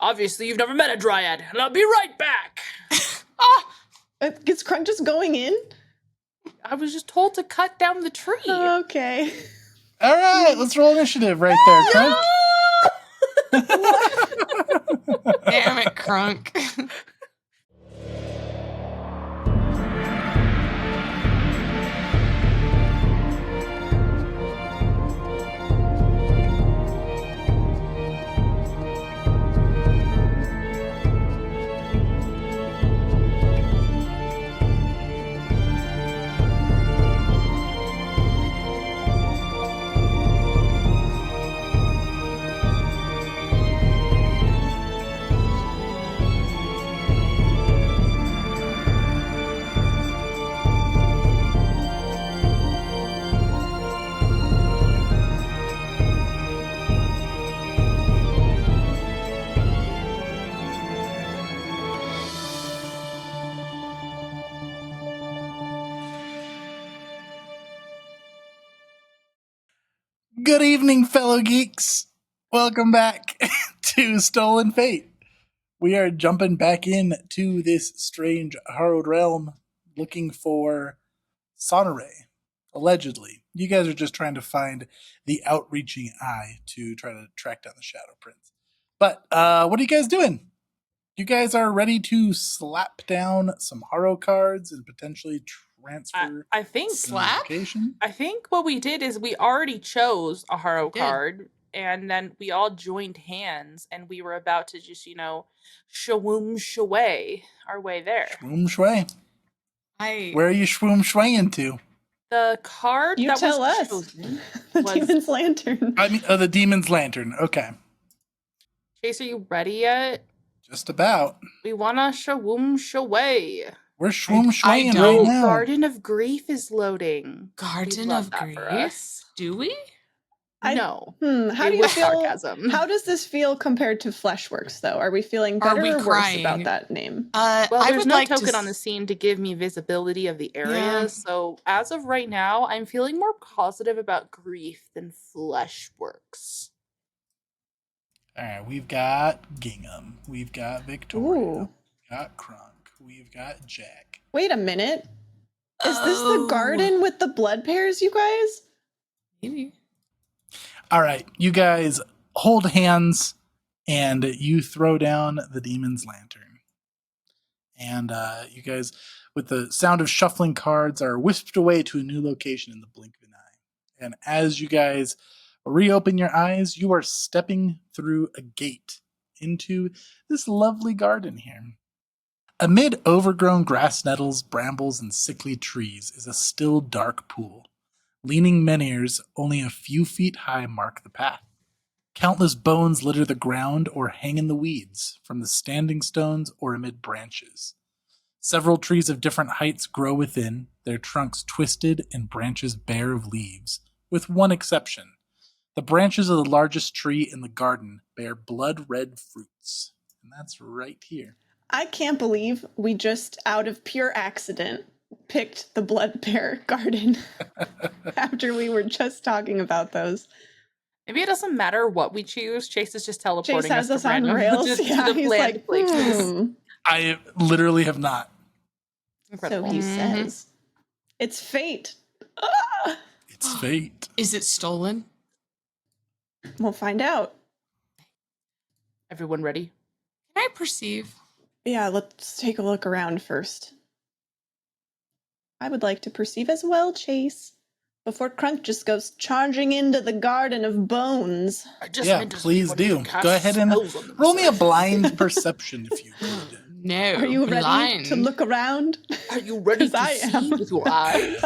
Obviously, you've never met a dryad, and I'll be right back. Is Crunk just going in? I was just told to cut down the tree. Okay. All right, let's roll initiative right there, Crunk. Damn it, Crunk. Good evening, fellow geeks. Welcome back to Stolen Fate. We are jumping back in to this strange, harrowed realm looking for Sonore, allegedly. You guys are just trying to find the outreaching eye to try to track down the Shadow Prince. But what are you guys doing? You guys are ready to slap down some Harrow cards and potentially transfer I think Slap? location? I think what we did is we already chose a Harrow We did. card, and then we all joined hands, and we were about to just, shwoom shway our way there. Shwoom shway. Where are you shwoom shwaying to? The card You that tell was us. chosen The was- Demon's Lantern. I mean, the Demon's Lantern. Okay. Chase, are you ready yet? Just about. We wanna shwoom shway. We're shwoom I shwaying don't. right now. Garden of Grief is loading. We'd Garden love of that for Grief? us. Do we? No. How It do you was feel? sarcasm. How does this feel compared to Fleshworks, though? Are we feeling Are better we or worse crying? about that name? Well, I there's would no like token to on the scene to give me visibility of the area, Yeah. so as of right now, I'm feeling more positive about Grief than Fleshworks. All right, we've got Gingham. We've got Victoria. Ooh. We've got Crunk. We've got Jack. Wait a minute. Is this the Oh. garden with the blood pears, you guys? Maybe. All right, you guys hold hands and you throw down the Demon's Lantern. And you guys, with the sound of shuffling cards, are whisked away to a new location in the blink of an eye. And as you guys reopen your eyes, you are stepping through a gate into this lovely garden here. Amid overgrown grass nettles, brambles, and sickly trees is a still dark pool. Leaning menhirs only a few feet high mark the path. Countless bones litter the ground or hang in the weeds, from the standing stones or amid branches. Several trees of different heights grow within, their trunks twisted and branches bare of leaves, with one exception. The branches of the largest tree in the garden bear blood-red fruits. And that's right here. I can't believe we just, out of pure accident, picked the blood pear garden after we were just talking about those. Maybe it doesn't matter what we choose. Chase is just teleporting Chase has us us to on random rails. to Yeah, the he's planned like, places. I literally have not. So Incredible. he Mhm. says. It's fate. Ah! It's fate. Is it stolen? We'll find out. Everyone ready? Can I perceive? Yeah, let's take a look around first. I would like to perceive as well, Chase, before Crunk just goes charging into the garden of bones. I just Yeah, meant to please see if anyone do. cast Go ahead and spells on roll me a themselves. blind perception if you could. No. Are you ready blind. to look around? Are you ready 'Cause to I see am. with your eyes?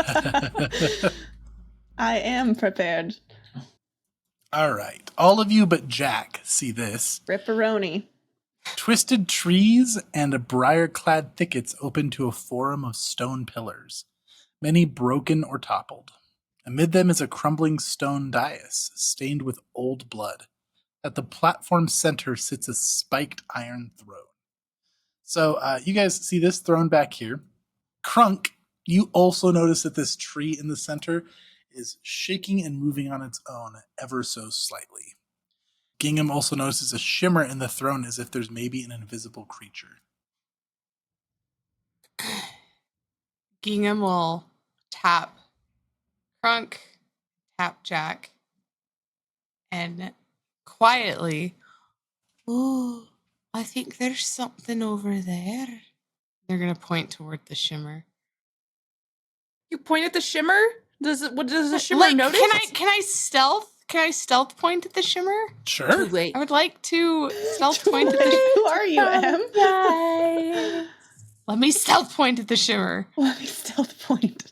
I am prepared. All right. All of you but Jack see this. Ripperoni. Twisted trees and briar-clad thickets open to a forum of stone pillars, many broken or toppled. Amid them is a crumbling stone dais, stained with old blood. At the platform's center sits a spiked iron throne. So you guys see this throne back here. Crunk, you also notice that this tree in the center is shaking and moving on its own ever so slightly. Gingham also notices a shimmer in the throne as if there's maybe an invisible creature. Gingham will tap Crunk, tap Jack, and quietly, oh, I think there's something over there. They're going to point toward the shimmer. You point at the shimmer? What does the shimmer notice? Can I stealth point at the shimmer? Sure. Too late. I would like to stealth point at the Who are you, Em? Right. Let me stealth point at the shimmer. Let me stealth point.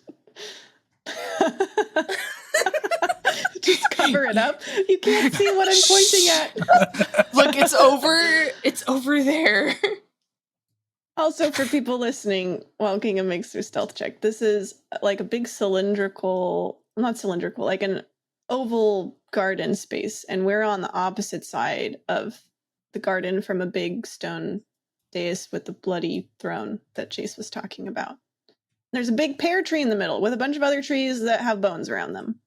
Just cover it up. You can't see what I'm pointing at. Look, it's over there. Also, for people listening, while Gingham makes their stealth check, this is like a big not cylindrical, like an oval garden space. And we're on the opposite side of the garden from a big stone dais with the bloody throne that Chase was talking about. There's a big pear tree in the middle with a bunch of other trees that have bones around them.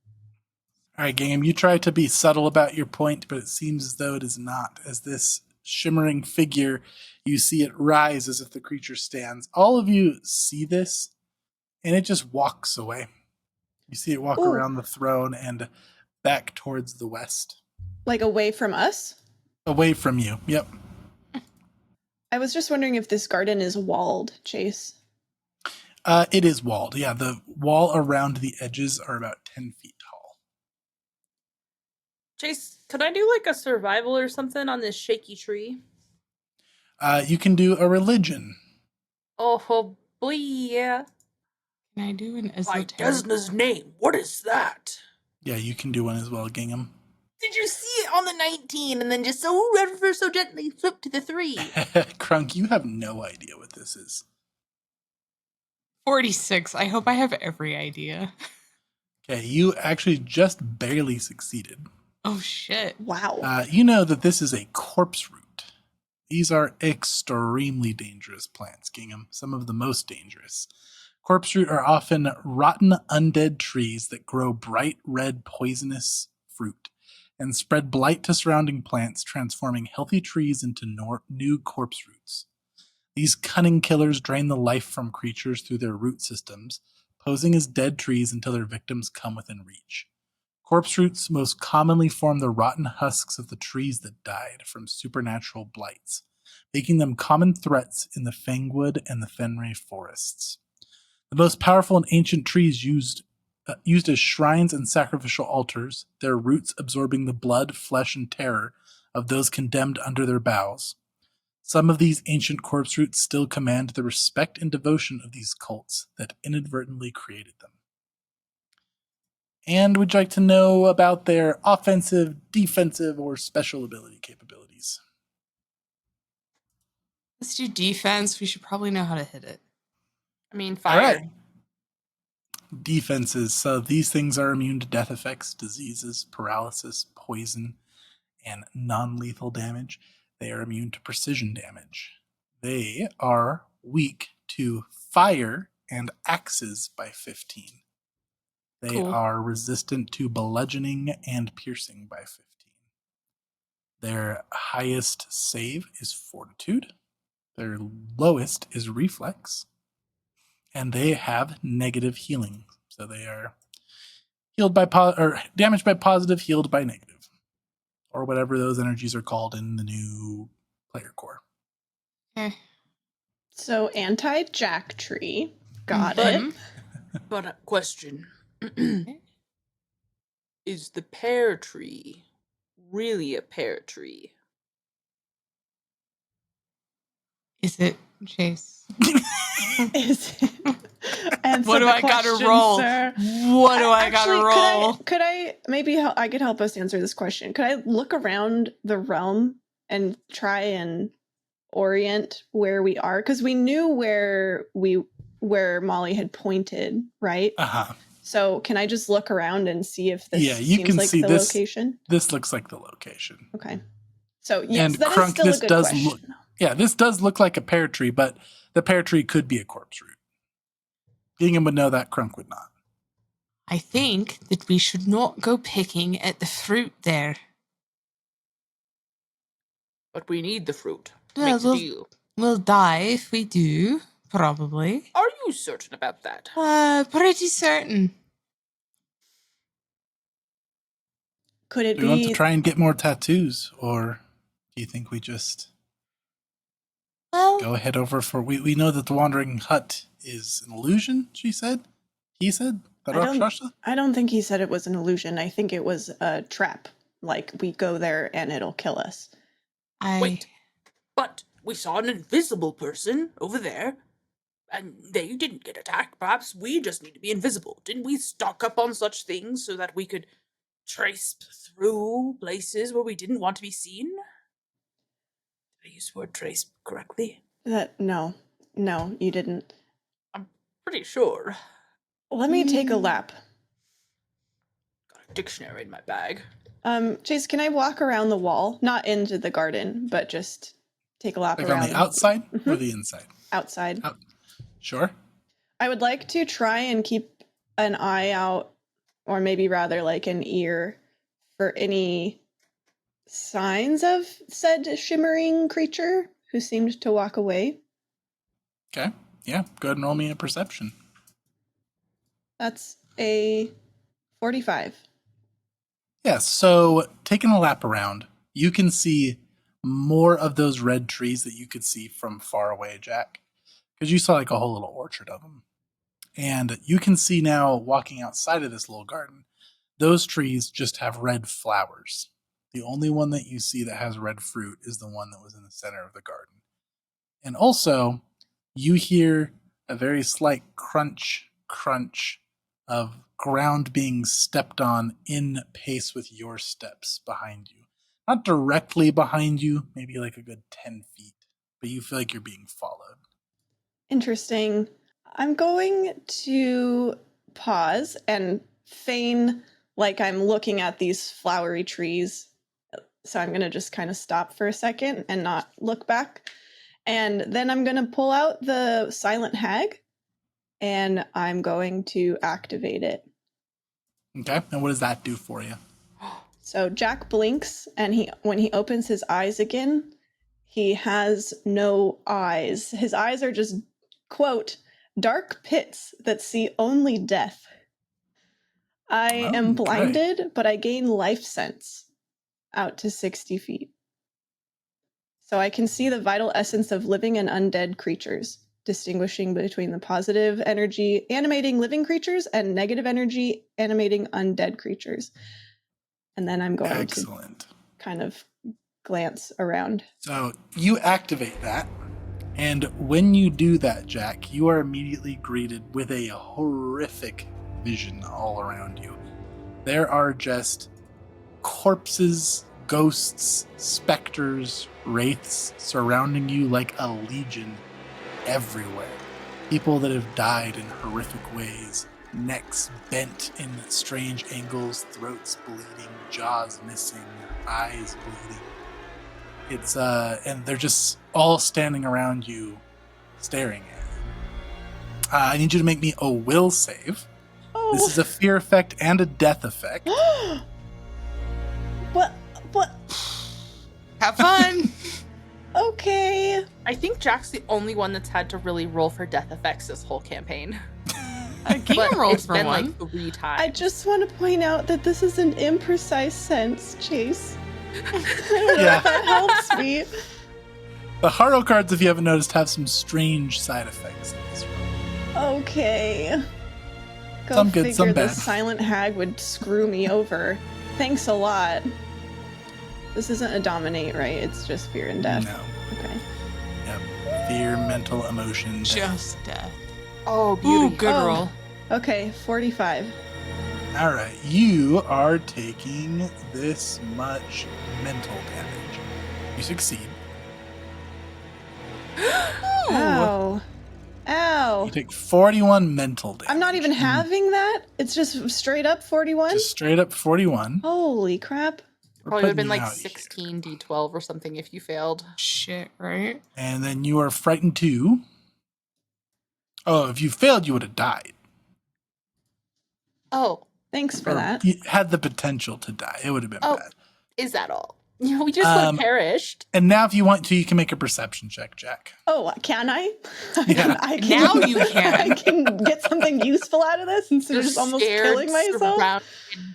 All right, Gingham, you try to be subtle about your point, but it seems as though it is not. As this shimmering figure, you see it rise as if the creature stands. All of you see this, and it just walks away. You see it walk around the throne and back towards the west. Like away from us? Away from you, yep. I was just wondering if this garden is walled, Chase. It is walled, yeah. The wall around the edges are about 10 feet tall. Chase, could I do like a survival or something on this shaky tree? You can do a religion. Oh boy, yeah. Can I do an By esoteric? Desna's name, what is that? Yeah, you can do one as well, Gingham. Did you see it on the 19 and then just ever so gently flip to the 3? Crunk, you have no idea what this is. 46. I hope I have every idea. Okay, you actually just barely succeeded. Oh, shit. Wow. You know that this is a corpse root. These are extremely dangerous plants, Gingham, some of the most dangerous. Corpse root are often rotten undead trees that grow bright red poisonous fruit and spread blight to surrounding plants, transforming healthy trees into new corpse roots. These cunning killers drain the life from creatures through their root systems, posing as dead trees until their victims come within reach. Corpse roots most commonly form the rotten husks of the trees that died from supernatural blights, making them common threats in the Fangwood and the Fenray forests. The most powerful and ancient trees used as shrines and sacrificial altars, their roots absorbing the blood, flesh, and terror of those condemned under their boughs. Some of these ancient corpse roots still command the respect and devotion of these cults that inadvertently created them. And would you like to know about their offensive, defensive, or special ability capabilities? Let's do defense. We should probably know how to hit it. I mean, All fire. right. Defenses. So these things are immune to death effects, diseases, paralysis, poison, and non-lethal damage. They are immune to precision damage. They are weak to fire and axes by 15. They Cool. are resistant to bludgeoning and piercing by 15. Their highest save is fortitude. Their lowest is reflex. And they have negative healing. So they are healed by or damaged by positive, healed by negative. Or whatever those energies are called in the new player core. So anti-jack tree. Got Mhm. it. But a question. Is the pear tree really a pear tree? Is it, Chase? Is it? Answer What do the I gotta question, roll? sir. What do I gotta roll? Could I maybe I could help us answer this question. Could I look around the realm and try and orient where we are? Because we knew where Molly had pointed, right? Uh-huh. So can I just look around and see if this you seems can like see the this. location? This looks like the location. Okay. So yes, And that is Crunk, still this a good does question. look. Yeah, this does look like a pear tree, but the pear tree could be a corpse root. Gingham would know that, Crunk would not. I think that we should not go picking at the fruit there. But we need the fruit to Well, make the deal. we'll die if we do, probably. Are you certain about that? Pretty certain. Could it Do we want to be try and get more tattoos, or do you think we just Well, go head over for... We know that the Wandering Hut is an illusion, she said? He said? I don't think he said it was an illusion. I think it was a trap. Like, we go there and it'll kill us. Wait, but we saw an invisible person over there, and they didn't get attacked. Perhaps we just need to be invisible. Didn't we stock up on such things so that we could trace through places where we didn't want to be seen? Did I use the word trace correctly? No, you didn't. I'm pretty sure. Let me take a lap. Got a dictionary in my bag. Chase, can I walk around the wall? Not into the garden, but just take a lap Like around. on the outside or the inside? Outside. Sure. I would like to try and keep an eye out, or maybe rather like an ear, for any signs of said shimmering creature who seemed to walk away. Okay. Yeah, go ahead and roll me a perception. That's a 45. Yeah, so taking a lap around, you can see more of those red trees that you could see from far away, Jack. Because you saw like a whole little orchard of them. And you can see now, walking outside of this little garden, those trees just have red flowers. The only one that you see that has red fruit is the one that was in the center of the garden. And also, you hear a very slight crunch of ground being stepped on in pace with your steps behind you. Not directly behind you, maybe like a good 10 feet, but you feel like you're being followed. Interesting. I'm going to pause and feign like I'm looking at these flowery trees. So I'm going to just kind of stop for a second and not look back. And then I'm going to pull out the silent hag and I'm going to activate it. Okay, and what does that do for you? So Jack blinks, and when he opens his eyes again, he has no eyes. His eyes are just, quote, dark pits that see only death. I am blinded, but I gain life sense out to 60 feet. So I can see the vital essence of living and undead creatures, distinguishing between the positive energy animating living creatures and negative energy animating undead creatures. And then I'm going to kind of glance around. So you activate that, and when you do that, Jack, you are immediately greeted with a horrific vision all around you. There are just corpses, ghosts, specters, wraiths surrounding you like a legion everywhere. People that have died in horrific ways, necks bent in strange angles, throats bleeding, jaws missing, eyes bleeding. It's and they're just all standing around you, staring at you. I need you to make me a will save. Oh. This is a fear effect and a death effect. What? Have fun. Okay. I think Jack's the only one that's had to really roll for death effects this whole campaign. I But can roll it's for been one. like 3 times. I just want to point out that this is an imprecise sense, Chase. I don't know if that helps me. The Haro cards, if you haven't noticed, have some strange side effects in this room. Okay. Go Some good, figure some the bad. silent hag would screw me over. Thanks a lot. This isn't a dominate, right? It's just fear and death. No. Okay. Yep. Fear, mental, emotion. death. Just death. Oh, beauty. Ooh, good Oh. roll. Okay, 45. All right. You are taking this much mental damage. You succeed. Ow. Ow. You take 41 mental damage. I'm not even having that? It's just straight up 41? Just straight up 41. Holy crap. We're Probably would have putting been you like out here. 16 d12 or something if you failed. Shit, right? And then you are frightened too. Oh, if you failed, you would have died. Oh, Thanks for Or that. you had the potential to die. It would have been Oh. bad. is that all? We just would have perished. And now if you want to, you can make a perception check, Jack. Oh, can I? Yeah. I can, Now you I can. can get something useful out of this instead of just almost killing myself. Surrounded,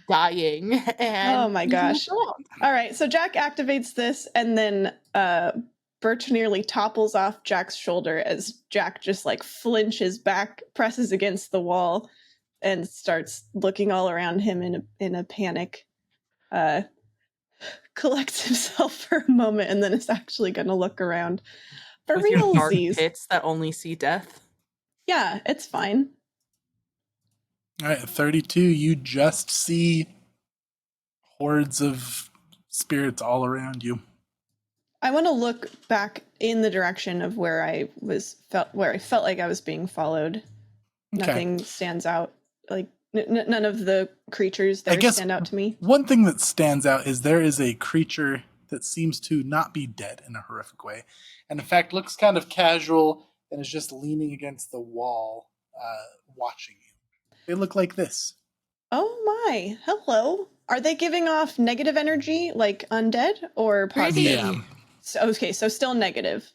dying. And Oh my gosh. you move on. All right, so Jack activates this, and then Birch nearly topples off Jack's shoulder as Jack just like flinches back, presses against the wall, and starts looking all around him in a panic. Collects himself for a moment, and then is actually going to look around for With your dark realsies. pits that only see death. Yeah, it's fine. All right, 32, you just see hordes of spirits all around you. I want to look back in the direction of where I felt like I was being followed. Okay. Nothing stands out. Like none of the creatures there stand out to me. One thing that stands out is there is a creature that seems to not be dead in a horrific way, and in fact looks kind of casual and is just leaning against the wall, watching you. They look like this. Oh my! Hello. Are they giving off negative energy, like undead, or positive? Yeah. So still negative.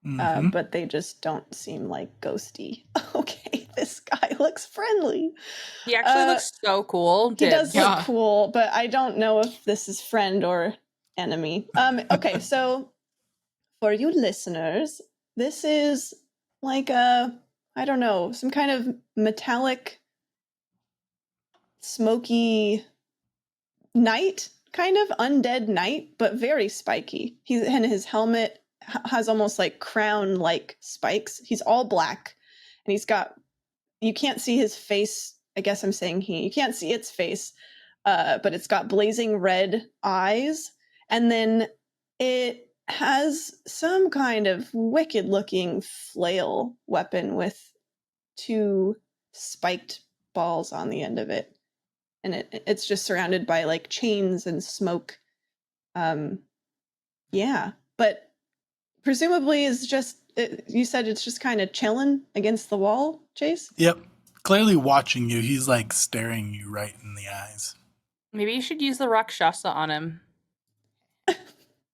Mm-hmm. But they just don't seem like ghosty. Okay, this guy looks friendly. He actually looks so cool. He does look cool, but I don't know if this is friend or enemy. Okay, so for you listeners, this is like I don't know, some kind of metallic, smoky knight, kind of undead knight, but very spiky. And his helmet has almost like crown-like spikes. He's all black, and you can't see his face. I guess I'm saying you can't see its face, but it's got blazing red eyes, and then it has some kind of wicked-looking flail weapon with 2 spiked balls on the end of it, and it's just surrounded by like chains and smoke. Yeah, but presumably is just, you said it's just kind of chilling against the wall, Chase? Yep. Clearly watching you. He's like staring you right in the eyes. Maybe you should use the Rakshasa on him.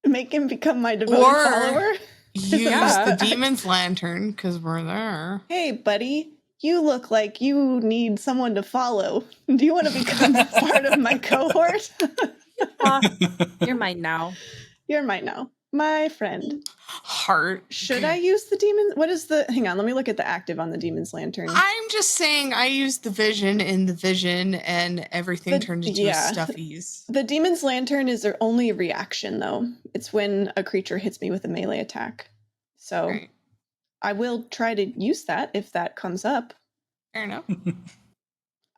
Make him become my devoted Or follower? use Yeah. the demon's lantern, because we're there. Hey, buddy, you look like you need someone to follow. Do you want to become part of my cohort? You're mine now. You're mine now. My friend. Heart. Should I use the demon? Hang on, let me look at the active on the demon's lantern. I'm just saying I used the vision in the vision and everything turned into a stuffies. The demon's lantern is their only reaction, though. It's when a creature hits me with a melee attack. So Right. I will try to use that if that comes up. Fair enough.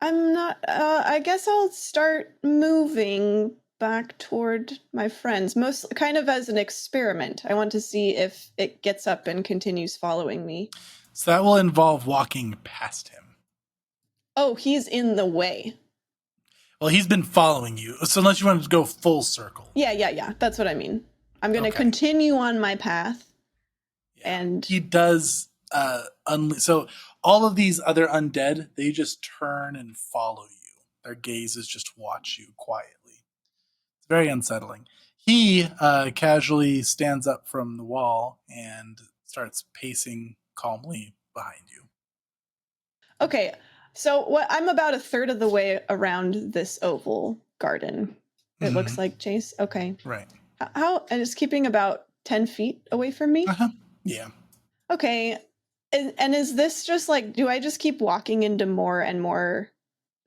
I'm not, I guess I'll start moving back toward my friends, most kind of as an experiment. I want to see if it gets up and continues following me. So that will involve walking past him. Oh, he's in the way. Well, he's been following you. So unless you want to go full circle. Yeah. That's what I mean. I'm going to Okay. continue on my path. Yeah. And he does, so all of these other undead, they just turn and follow you. Their gazes just watch you quietly. It's very unsettling. He casually stands up from the wall and starts pacing calmly behind you. okay, so I'm about a third of the way around this oval garden. It looks like, Chase. Okay. Right. How? And it's keeping about 10 feet away from me? Uh-huh. Yeah. Okay. And is this just like, do I just keep walking into more and more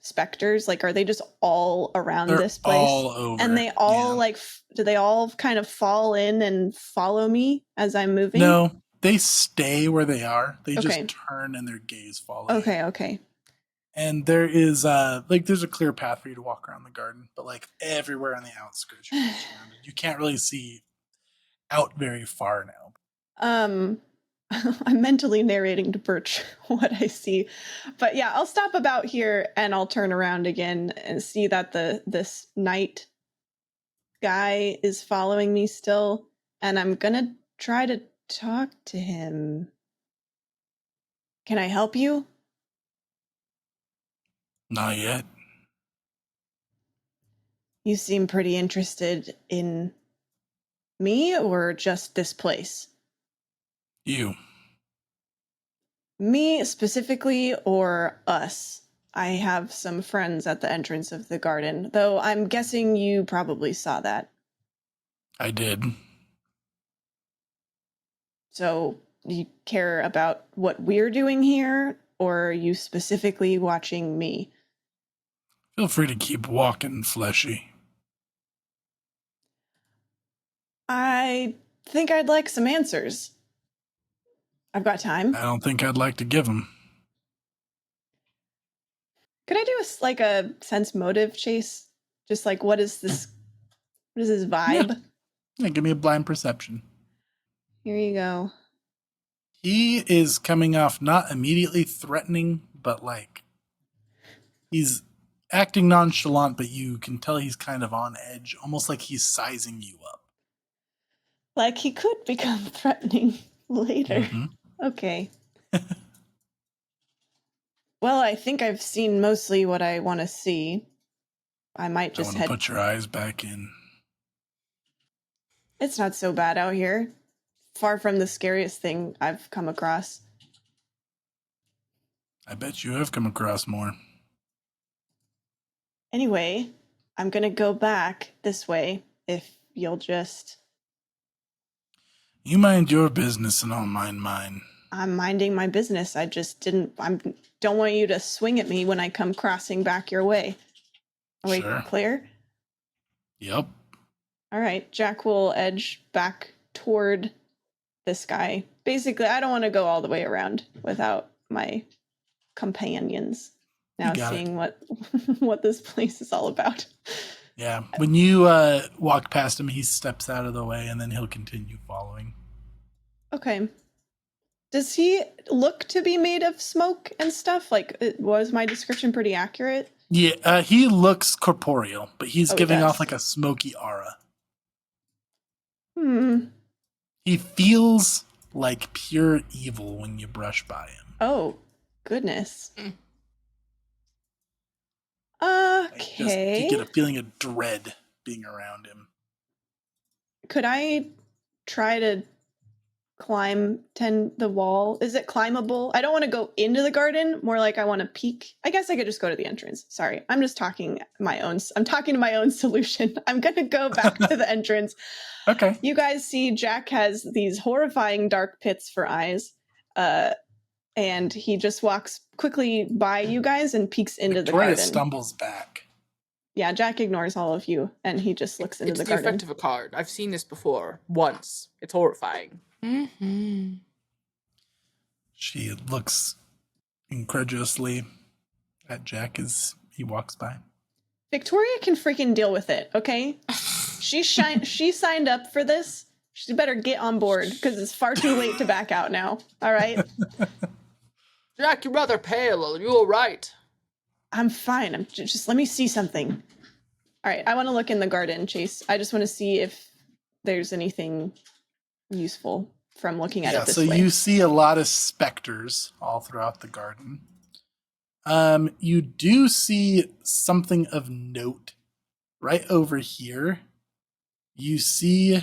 specters? Like, are they just all around They're this place? all over. And they all Yeah. do they all kind of fall in and follow me as I'm moving? No, they stay where they are. They Okay. just turn and their gaze follow you. Okay. And there is there's a clear path for you to walk around the garden, but like everywhere on the outskirts, you're surrounded. You can't really see out very far now. I'm mentally narrating to Birch what I see. But yeah, I'll stop about here and I'll turn around again and see that this knight guy is following me still, and I'm gonna try to talk to him. Can I help you? Not yet. You seem pretty interested in Me or just this place? You. Me specifically or us? I have some friends at the entrance of the garden, though I'm guessing you probably saw that. I did. So, do you care about what we're doing here, or are you specifically watching me? Feel free to keep walking, Fleshy. I think I'd like some answers. I've got time. I don't think I'd like to give them. Could I do a sense motive chase? Just like, what is this vibe? Yeah, give me a blind perception. Here you go. He is coming off not immediately threatening, but like he's acting nonchalant, but you can tell he's kind of on edge, almost like he's sizing you up. Like he could become threatening later. Mm-hmm. Okay. Well, I think I've seen mostly what I want to see. I might just head. Put your eyes back in. It's not so bad out here. Far from the scariest thing I've come across. I bet you have come across more. Anyway, I'm gonna go back this way if you'll just... You mind your business and I'll mind mine. I'm minding my business. I just don't want you to swing at me when I come crossing back your way. Are we clear? Yep. All right. Jack will edge back toward this guy. Basically, I don't want to go all the way around without my companions now seeing what this place is all about. Yeah. When you walk past him, he steps out of the way and then he'll continue following. Okay. Does he look to be made of smoke and stuff? Like, was my description pretty accurate? Yeah, he looks corporeal, but he's giving off like a smoky aura. He feels like pure evil when you brush by him. Oh, goodness. Okay. You get a feeling of dread being around him. Could I try to climb the wall? Is it climbable? I don't want to go into the garden, more like I want to peek. I guess I could just go to the entrance. Sorry, I'm talking to my own solution. I'm gonna go back to the entrance. Okay. You guys see Jack has these horrifying dark pits for eyes, and he just walks quickly by you guys and peeks into the garden. Stumbles back. Yeah, Jack ignores all of you, and he just looks into the garden. It's the effect of a card. I've seen this before. Once. It's horrifying. Mm-hmm. She looks incredulously at Jack as he walks by. Victoria can freaking deal with it, okay? She signed up for this. She better get on board, because it's far too late to back out now. All right? Jack, you're rather pale. Are you all right? I'm fine. I'm just let me see something. All right, I want to look in the garden, Chase. I just want to see if there's anything useful from looking at it this way. So you see a lot of specters all throughout the garden. You do see something of note right over here. You see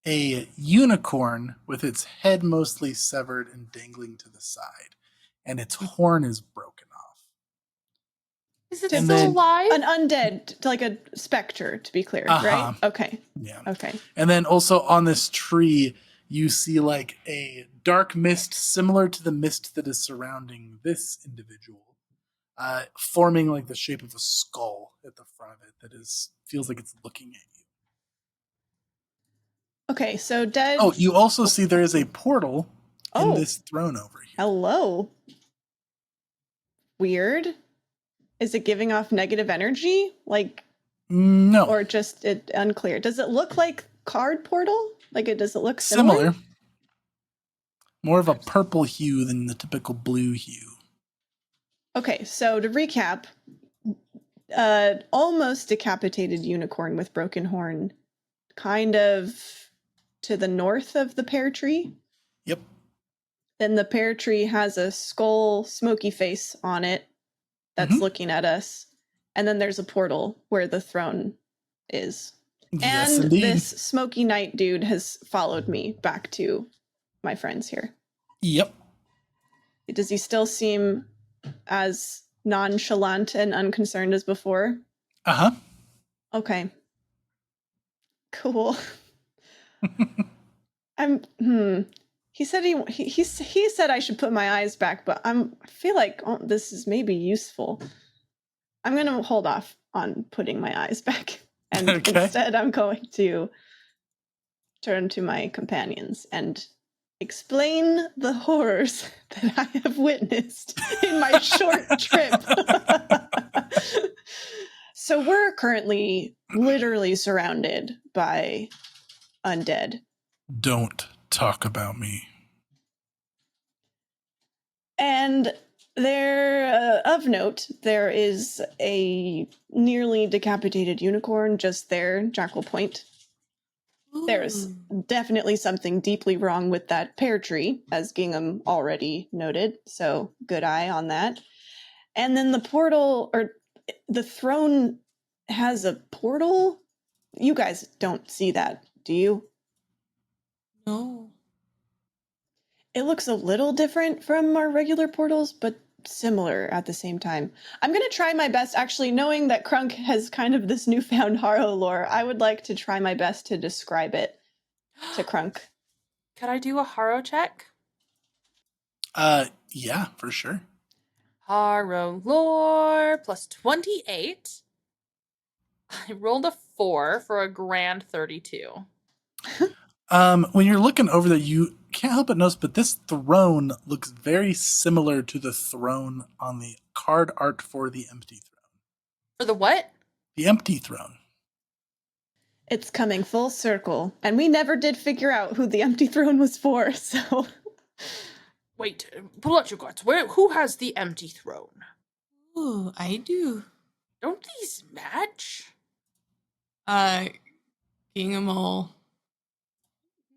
a unicorn with its head mostly severed and dangling to the side, and its horn is broken off. Is it still alive? An undead, like a specter, to be clear, right? Okay. Yeah. Okay. And then also on this tree, you see like a dark mist similar to the mist that is surrounding this individual, forming like the shape of a skull at the front of it that feels like it's looking at you. Okay, so dead. Oh, you also see there is a portal in this throne over here. Hello. Weird. Is it giving off negative energy? Like, no. Or just it unclear. Does it look like card portal? Like, does it look similar? More of a purple hue than the typical blue hue. Okay, so to recap, almost decapitated unicorn with broken horn, kind of to the north of the pear tree. Yep. Then the pear tree has a skull, smoky face on it that's looking at us. And then there's a portal where the throne is. Yes, and indeed. this smoky night dude has followed me back to my friends here. Yep. Does he still seem as nonchalant and unconcerned as before? Uh-huh. Okay. Cool. He said he said I should put my eyes back, but I feel like this is maybe useful. I'm going to hold off on putting my eyes back, and instead I'm going to turn to my companions and explain the horrors that I have witnessed in my short trip. So we're currently literally surrounded by undead. Don't talk about me. And there, of note, there is a nearly decapitated unicorn just there, Jackal Point. Ooh. There's definitely something deeply wrong with that pear tree, as Gingham already noted, so good eye on that. And then the portal, or the throne has a portal? You guys don't see that, do you? No. It looks a little different from our regular portals, but similar at the same time. I'm going to try my best, actually, knowing that Crunk has kind of this newfound Harrow lore. I would like to try my best to describe it to Crunk. Could I do a Harrow check? Yeah, for sure. Harrow lore plus 28. I rolled a 4 for a grand 32. When you're looking over there, you can't help but notice, but this throne looks very similar to the throne on the card art for the empty throne. For the what? The empty throne. It's coming full circle, and we never did figure out who the empty throne was for, so... Wait, pull out your cards. Who has the empty throne? Ooh, I do. Don't these match? Gingham will...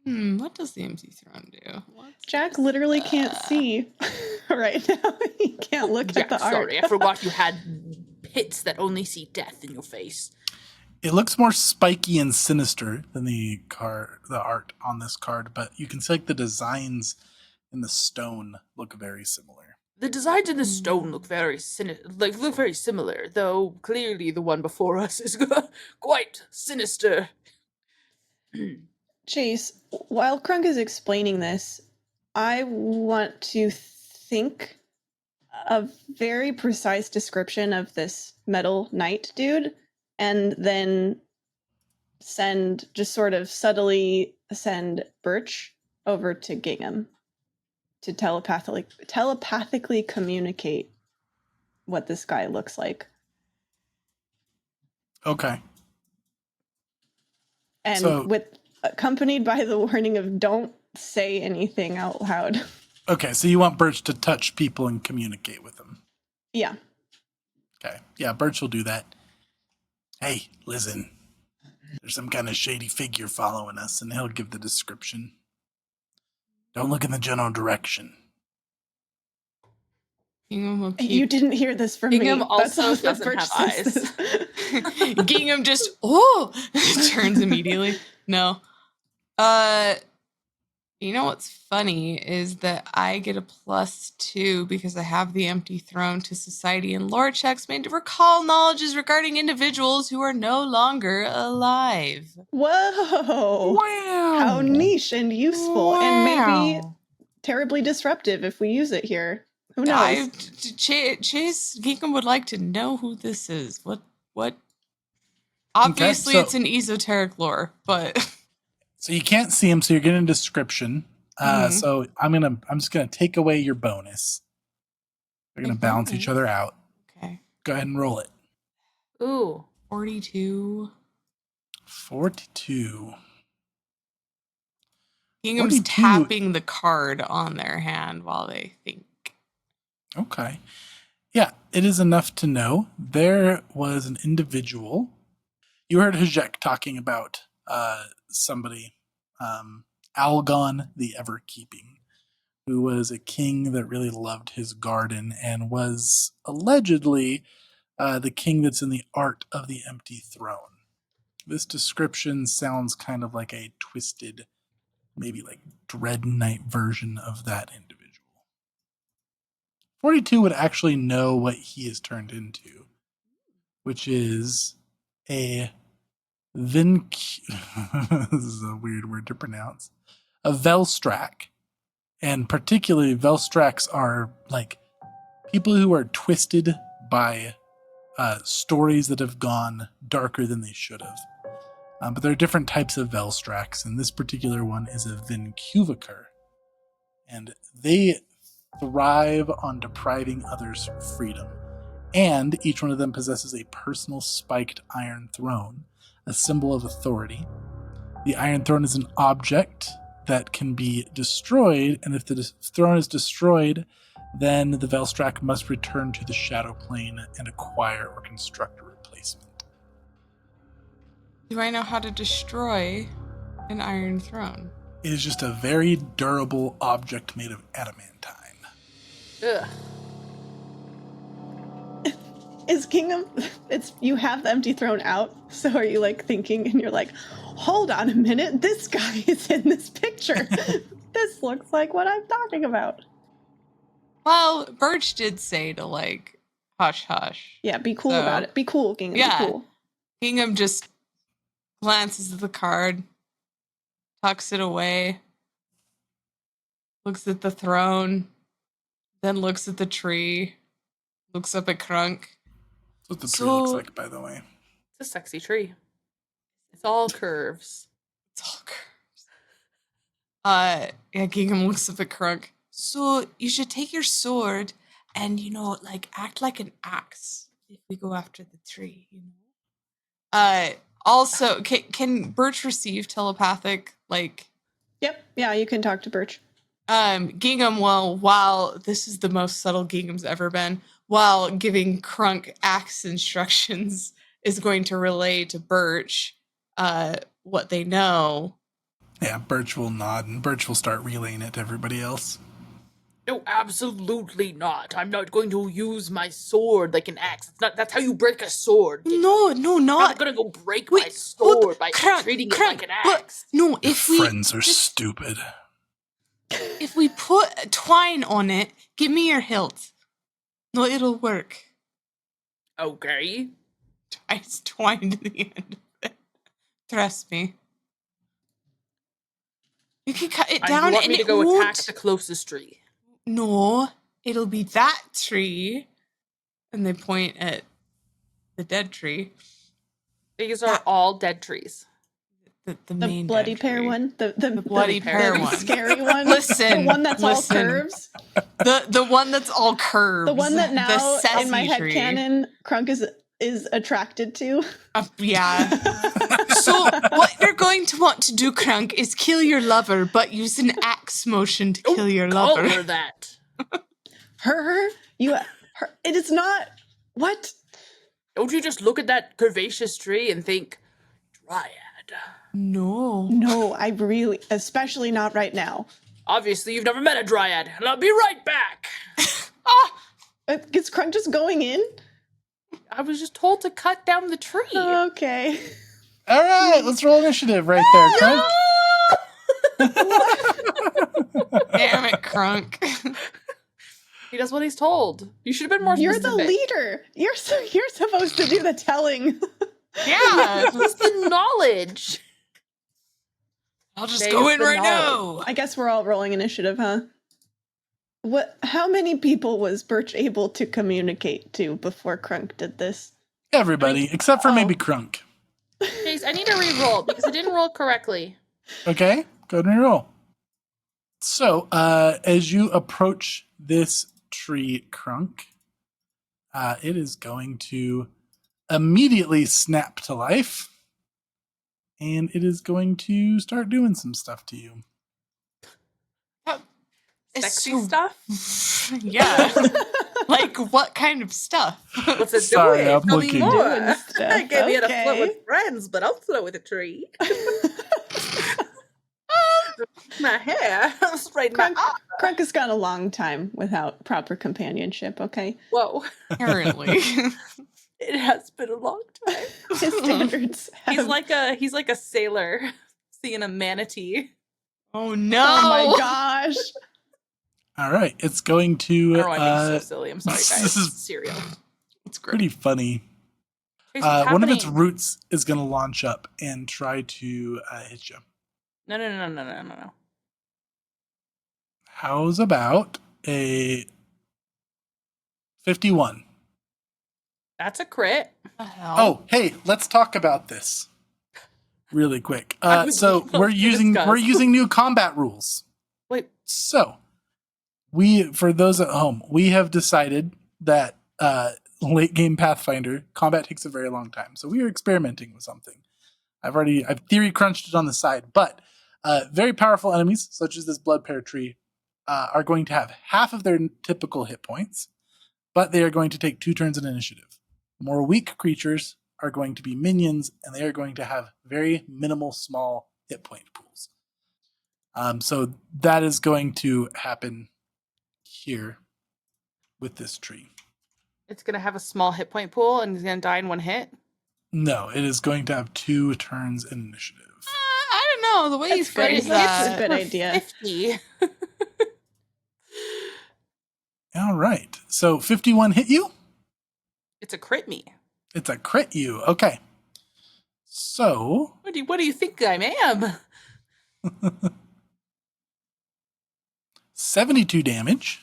what does the empty throne do? Jack literally can't see right now. He can't look at the art. Sorry, I forgot you had pits that only see death in your face. It looks more spiky and sinister than the art on this card, but you can see like the designs in the stone look very similar. The designs in the stone look very similar, though clearly the one before us is quite sinister. Chase, while Crunk is explaining this, I want to think a very precise description of this metal knight dude, and then just sort of subtly send Birch over to Gingham to telepathically communicate what this guy looks like. Okay. And accompanied by the warning of don't say anything out loud. Okay, so you want Birch to touch people and communicate with them. Yeah. Okay. Yeah, Birch will do that. Hey, listen. There's some kind of shady figure following us, and he'll give the description. Don't look in the general direction. You didn't hear this from Gingham me. also doesn't have eyes. Gingham just turns immediately. No. You know what's funny is that I get a +2 because I have the empty throne to society and lore checks made to recall knowledges regarding individuals who are no longer alive. Whoa! Wow! How niche and useful, and maybe terribly disruptive if we use it here. Who knows? Chase Geekum would like to know who this is. What? Obviously, it's an esoteric lore, but so you can't see him. So you're getting a description. So I'm just gonna take away your bonus. They're gonna balance each other out. Okay. Go ahead and roll it. Ooh, 42. 42. Gingham's 42. tapping the card on their hand while they think. Okay. Yeah, it is enough to know there was an individual. You heard Hajek talking about somebody, Algon the Everkeeping, who was a king that really loved his garden and was allegedly the king that's in the art of the empty throne. This description sounds kind of like a twisted, maybe like Dread Knight version of that individual. 42 would actually know what he is turned into, which is a this is a weird word to pronounce. A Velstrak. And particularly, Velstraks are like people who are twisted by stories that have gone darker than they should have. But there are different types of Velstraks, and this particular one is a Vincuvaker. And they thrive on depriving others of freedom. And each one of them possesses a personal spiked iron throne, a symbol of authority. The Iron Throne is an object that can be destroyed, and if the throne is destroyed, then the Velstrak must return to the Shadow Plane and acquire or construct a replacement. Do I know how to destroy an Iron Throne? It is just a very durable object made of adamantine. Ugh. Is Gingham, you have the empty throne out, so are you like thinking and you're like, hold on a minute, this guy is in this picture. This looks like what I'm talking about. Well, Birch did say to like hush hush. Yeah, be cool So, about it. Be cool, Gingham. yeah. Be cool. Gingham just glances at the card, tucks it away, looks at the throne, then looks at the tree, looks up at Crunk. That's what the tree looks like, by the way. It's a sexy tree. It's all curves. It's all curves. Yeah, Gingham looks up at Crunk. So you should take your sword and, like act like an axe if we go after the tree, Also, can Birch receive telepathic, like... Yep. Yeah, you can talk to Birch. Gingham, while this is the most subtle Gingham's ever been, while giving Crunk axe instructions, is going to relay to Birch what they know. Yeah, Birch will nod, and Birch will start relaying it to everybody else. No, absolutely not. I'm not going to use my sword like an axe. That's how you break a sword. No, I'm not. not gonna go break my sword by treating it like an axe. No, Your friends are stupid. If we put twine on it, give me your hilt. No, it'll work. Okay. It's twine to the end of it. Trust me. You can cut it down You want and me to it go won't... attack the closest tree? No, it'll be that tree. And they point at the dead tree. These are all dead trees. The The main bloody dead pear tree. one? The bloody pear the one. scary one? Listen, The one that's listen. all curves? The one that's all curves. The one that now, the in my head tree. canon, Crunk is attracted to? Yeah. So what you're going to want to do, Crunk, is kill your lover, but use an axe motion to kill your Call lover. her that. Her? It is not... What? Don't you just look at that curvaceous tree and think, Dryad? No. No, I really... Especially not right now. Obviously, you've never met a Dryad, and I'll be right back. Is Crunk just going in? I was just told to cut down the tree. Okay. All right, let's roll initiative right there, Crunk. Damn it, Crunk. He does what he's told. You should have been more You're specific. the leader. You're supposed to do the telling. Yeah. Who's the knowledge? I'll just There's go in the right knowledge. now. I guess we're all rolling initiative, huh? How many people was Birch able to communicate to before Crunk did this? Everybody, except for maybe Crunk. Chase, I need to re-roll because I didn't roll correctly. Okay, go ahead and roll. So, as you approach this tree, Crunk, it is going to immediately snap to life, and it is going to start doing some stuff to you. Sexy stuff? Yeah. Like, what kind of stuff? What's it Sorry, doing? I'm Tell me looking. more. Doing stuff, I gave me to okay. float with friends, but I'll float with a tree. My hair. Straighten my Crunk has gone a long time without proper companionship, okay? Whoa. Apparently. It has been a long time. His standards. He's have- like a sailor seeing a manatee. Oh no! Oh my gosh. All right, it's going to. I don't know why I'm being so silly. I'm sorry, guys. This is cereal. It's great. pretty funny. Chase, what's One of its happening? roots is going to launch up and try to hit you. No. How's about a 51? That's a crit. What the hell? Oh, hey, let's talk about this really quick. I would So love we're to using discuss. new combat rules. Wait, So for those at home, we have decided that late game Pathfinder combat takes a very long time. So we are experimenting with something. I've theory crunched it on the side, but very powerful enemies such as this blood pear tree are going to have half of their typical hit points, but they are going to take 2 turns in initiative. More weak creatures are going to be minions, and they are going to have very minimal, small hit point pools. So that is going to happen here with this tree. it's gonna have a small hit point pool and he's gonna die in one hit. No, it is going to have 2 turns in initiative. I don't know the way you That's great. phrase That's a that. good For idea. 50. All right. So 51 hit you? It's a crit me. It's a crit you. Okay. So What do you think I am? 72 damage.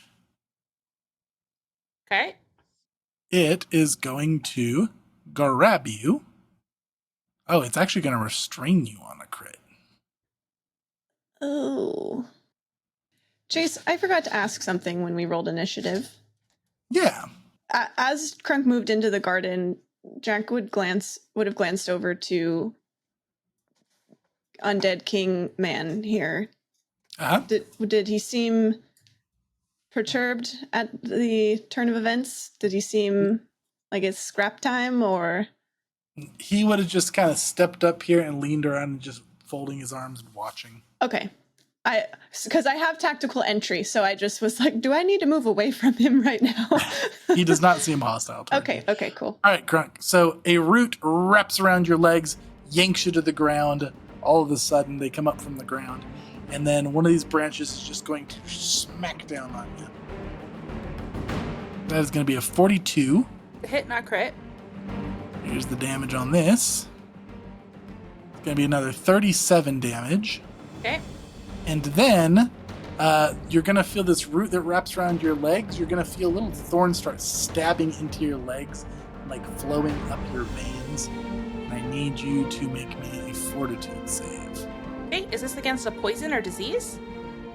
Okay. It is going to grab you. Oh, it's actually going to restrain you on a crit. Oh. Chase, I forgot to ask something when we rolled initiative. Yeah. As Crunk moved into the garden, Jack would have glanced over to Undead King Man here. Uh-huh. Did he seem perturbed at the turn of events? Did he seem like it's scrap time, or? He would have just kind of stepped up here and leaned around and just folding his arms and watching. Okay. Because I have tactical entry, so I just was like, do I need to move away from him right now? He does not seem hostile toward you. Okay, cool. All right, Crunk. So a root wraps around your legs, yanks you to the ground. All of a sudden, they come up from the ground. And then one of these branches is just going to smack down on you. That is going to be a 42. Hit, not crit. Here's the damage on this. It's going to be another 37 damage. Okay. And then you're going to feel this root that wraps around your legs. You're going to feel little thorns start stabbing into your legs, like flowing up your veins. And I need you to make me a fortitude save. Okay, is this against a poison or disease?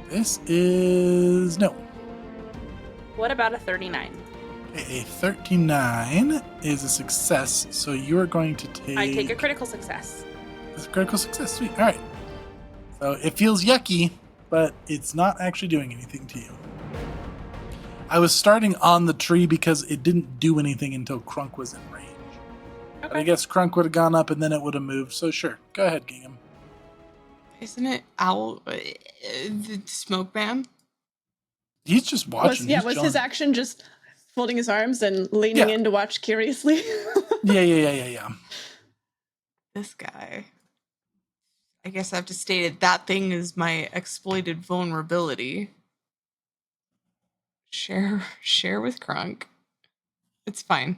This is... no. What about a 39? A 39 is a success, so you're going to take... I take a critical success. It's a critical success. Sweet. All right. So it feels yucky, but it's not actually doing anything to you. I was starting on the tree because it didn't do anything until Crunk was in range. But I Okay. guess Crunk would have gone up and then it would have moved. So sure, go ahead, Gingham. Isn't it owl? The smoke man? He's just watching. He's Was chilling. his action just folding his arms and leaning Yeah. in to watch curiously? Yeah. This guy. I guess I have to state it. That thing is my exploited vulnerability. Share with Crunk. It's fine.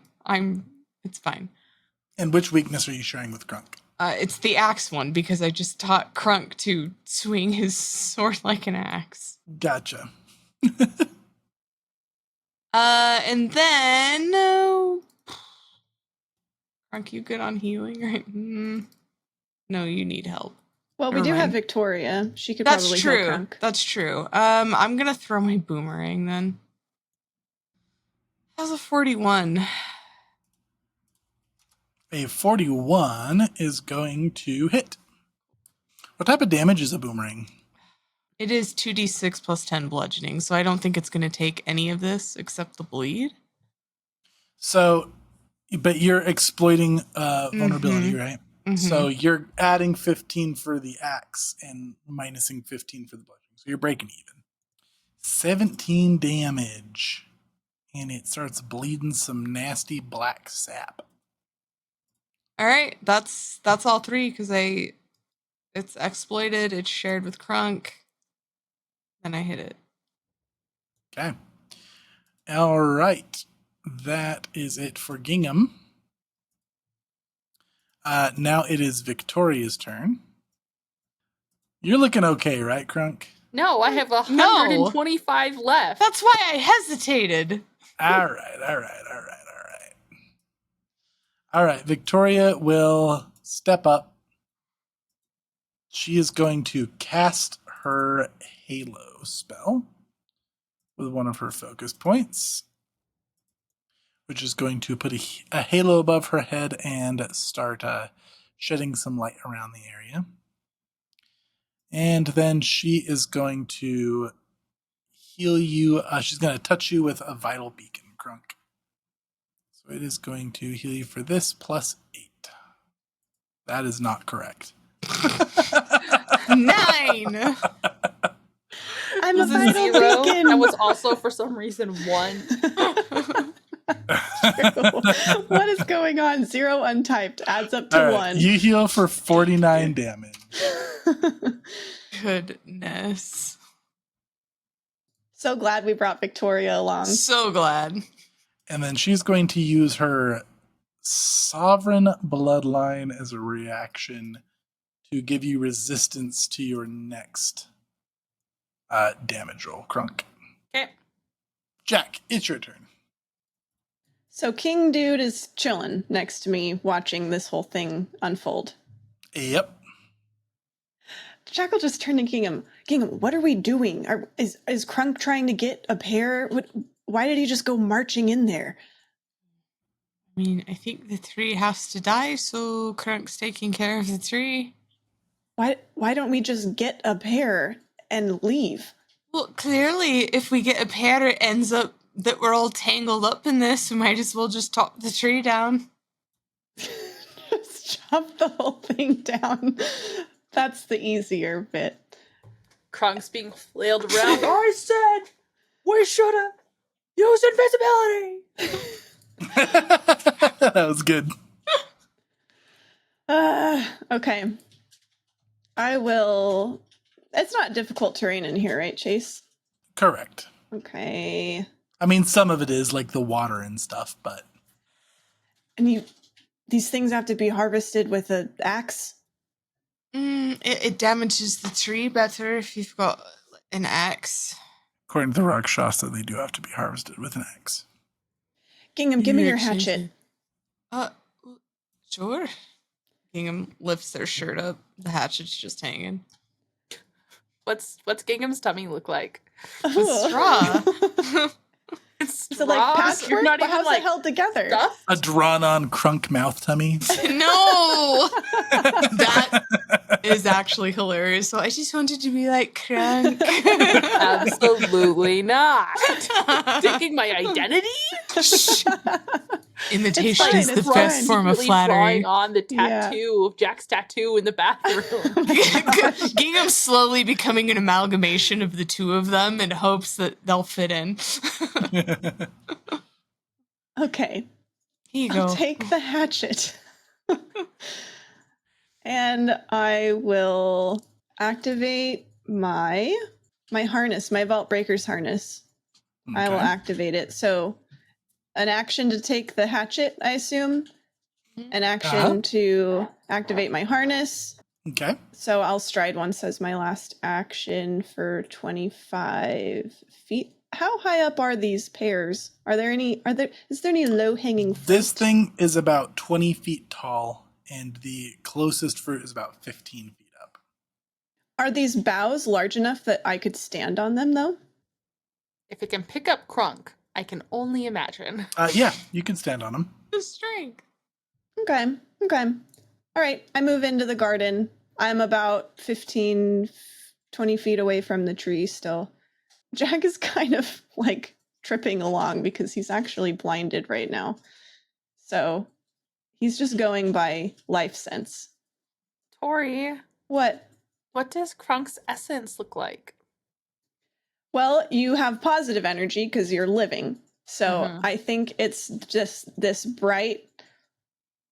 It's fine. And which weakness are you sharing with Crunk? It's the axe one because I just taught Crunk to swing his sword like an axe. Gotcha. And then Crunk, you good on healing, right? No, you need help. Well, we Never do have mind. Victoria. She could That's probably true. heal Crunk. That's true. I'm gonna throw my boomerang then. How's a 41? A 41 is going to hit. What type of damage is a boomerang? It is 2d6 plus 10 bludgeoning, so I don't think it's gonna take any of this except the bleed. So, but you're exploiting vulnerability, right? Mhm. So you're adding 15 for the axe and minusing 15 for the bludgeoning. So you're breaking even. 17 damage. And it starts bleeding some nasty black sap. All right, that's all three because it's exploited. It's shared with Crunk, and I hit it. Okay. All right. That is it for Gingham. Now it is Victoria's turn. You're looking okay, right, Crunk? No, I have No. 125 left. That's why I hesitated. All right. All right. Victoria will step up. She is going to cast her Halo spell with one of her focus points, which is going to put a halo above her head and start shedding some light around the area. And then she is going to heal you. She's going to touch you with a vital beacon, Crunk. So it is going to heal you for this plus 8. That is not correct. 9. I'm a Was it vital 0? beacon. That was also for some reason 1. What is going on? 0 untyped adds up to All right, 1. you heal for 49 damage. Goodness. So glad we brought Victoria along. So glad. And then she's going to use her Sovereign Bloodline as a reaction to give you resistance to your next damage roll, Crunk. Okay. Jack, it's your turn. So King Dude is chilling next to me, watching this whole thing unfold. Yep. Jack will just turn to Gingham. Gingham, what are we doing? Is Crunk trying to get a pair? Why did he just go marching in there? I mean, I think the tree has to die, so Crunk's taking care of the tree. Why don't we just get a pair and leave? Well, clearly, if we get a pair, it ends up that we're all tangled up in this. We might as well just chop the tree down. Just chop the whole thing down. That's the easier bit. Krunk's being flailed around. I said we should have used invisibility. That was good. Okay. I will... It's not difficult terrain in here, right, Chase? Correct. Okay. I mean, some of it is like the water and stuff, but... And these things have to be harvested with an axe? It damages the tree better if you've got an axe. According to the Rakshasa, they do have to be harvested with an axe. Gingham, give me your hatchet. Sure. Gingham lifts their shirt up. The hatchet's just hanging. What's Gingham's tummy look like? Straw. It's Is it like straws? You're patchwork? not But even how's like it held together? stuff? A drawn-on Crunk mouth tummy. No! That is actually hilarious. So I just wanted to be like Crunk. Absolutely not. Taking my identity? Imitation fine, is the it's best fine. form of Secretly flattery. drawing on the tattoo of Jack's tattoo in the bathroom. Gingham's slowly becoming an amalgamation of the two of them in hopes that they'll fit in. Okay. Here you go. I'll take the hatchet. And I will activate my harness, my Vault Breaker's harness. I will Okay. activate it. So an action to take the hatchet, I assume. An action to activate my harness. Okay. So I'll stride once as my last action for 25 feet. How high up are these pears? Is there any low-hanging fruit? This thing is about 20 feet tall, and the closest fruit is about 15 feet up. Are these boughs large enough that I could stand on them, though? If it can pick up Krunk, I can only imagine. Yeah, you can stand on them. The strength. Okay. All right, I move into the garden. I'm about 15, 20 feet away from the tree still. Jack is kind of like tripping along because he's actually blinded right now. So he's just going by life sense. Tori, What? what does Krunk's essence look like? Well, you have positive energy because you're living. So Mhm. I think it's just this bright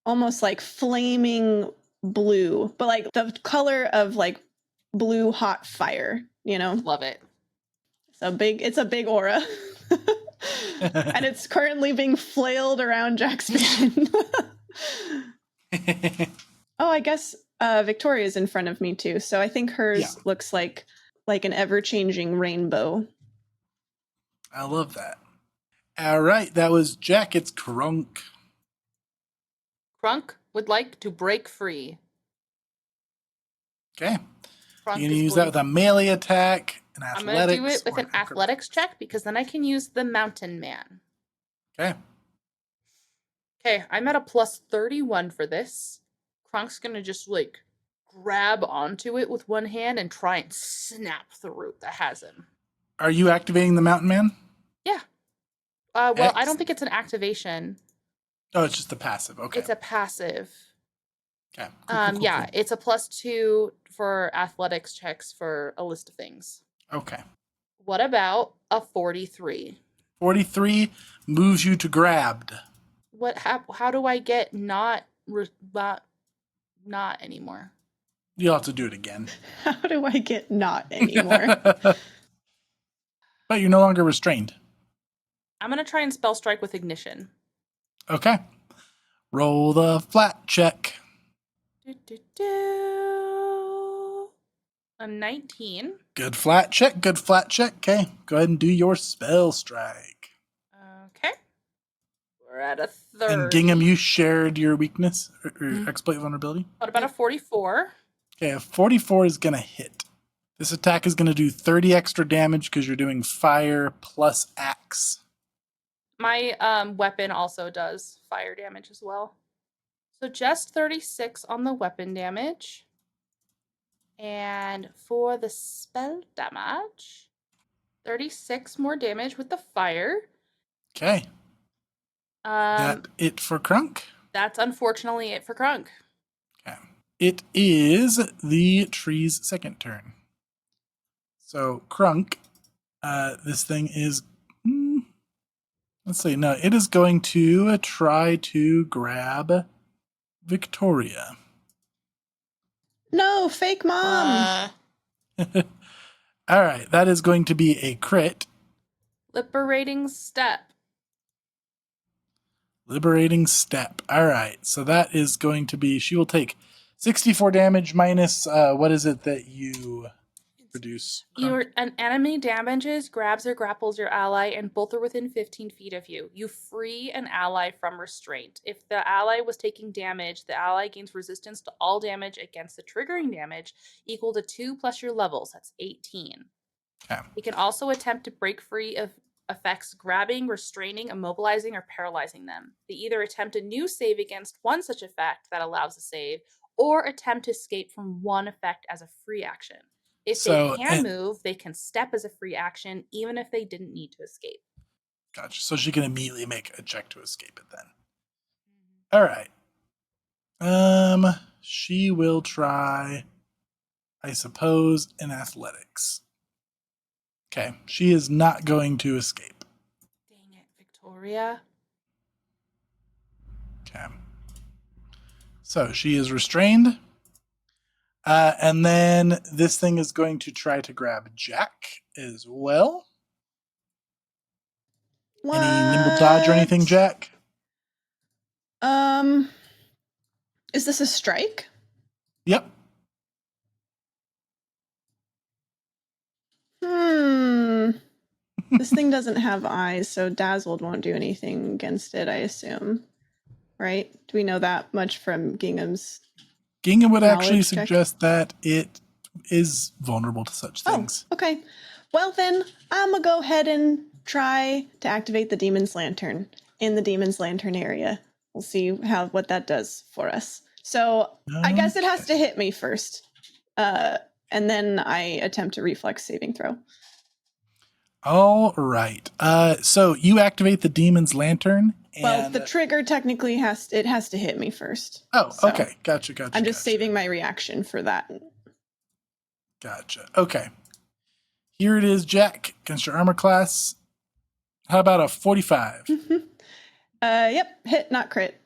almost like flaming blue, but like the color of like blue hot fire, you know? Love it. It's a big aura. And it's currently being flailed around Jack's vision. Oh, I guess Victoria's in front of me too. So I think hers looks like an ever-changing rainbow. I love that. All right, that was Jack. It's Crunk. Crunk would like to break free. Okay. Crunk You can is use going that with a melee attack, an I'm athletics. going to do it with or an athletics check because then I can use the mountain man. Okay. Okay, I'm at a plus 31 for this. Crunk's going to just like grab onto it with one hand and try and snap the root that has him. Are you activating the mountain man? Yeah. Well, I don't think it's an activation. Oh, it's just a passive. Okay. It's a passive. Okay. Cool. Yeah, it's a +2 for athletics checks for a list of things. Okay. What about a 43? 43 moves you to grabbed. How do I get not anymore? You'll have to do it again. How do I get not anymore? But you're no longer restrained. I'm going to try and spell strike with ignition. Okay. Roll the flat check. A 19. Good flat check. Okay. Go ahead and do your spell strike. Okay. We're at a 30. And Gingham, you shared your weakness or exploit vulnerability. What about a 44? Okay, a 44 is going to hit. This attack is going to do 30 extra damage because you're doing fire plus axe. My weapon also does fire damage as well. So just 36 on the weapon damage. And for the spell damage, 36 more damage with the fire. Okay. That it for Crunk? That's unfortunately it for Crunk. Okay. It is the tree's second turn. So Crunk, this thing is... let's see. No, it is going to try to grab Victoria. No, fake mom. All right, that is going to be a crit. Liberating step. Liberating step. All right, so that is going to be, she will take 64 damage minus, what is it that you produce? An enemy damages, grabs, or grapples your ally, and both are within 15 feet of you. You free an ally from restraint. If the ally was taking damage, the ally gains resistance to all damage against the triggering damage equal to 2 plus your levels. That's 18. Okay. You can also attempt to break free of effects grabbing, restraining, immobilizing, or paralyzing them. They either attempt a new save against one such effect that allows a save, or attempt to escape from one effect as a free action. If they can move, they can step as a free action, even if they didn't need to escape. Gotcha. So she can immediately make a check to escape it then. All right. She will try, I suppose, in athletics. Okay. She is not going to escape. Dang it, Victoria. Okay. So she is restrained. And then this thing is going to try to grab Jack as well. What? Any nimble dodge or anything, Jack? Is this a strike? Yep. This thing doesn't have eyes, so Dazzled won't do anything against it, I assume. Right? Do we know that much from Gingham's? Gingham would actually knowledge check? suggest that it is vulnerable to such things. Oh, okay. Well then, I'm gonna go ahead and try to activate the Demon's Lantern in the Demon's Lantern area. We'll see what that does for us. So I guess it has to hit me first. And then I attempt a reflex saving throw. All right. So you activate the Demon's Lantern. And Well, the trigger technically has to hit me first. Oh, So okay. Gotcha. I'm just saving my reaction for that. Gotcha. Okay. Here it is, Jack, against your armor class. How about a 45? Yep, hit, not crit.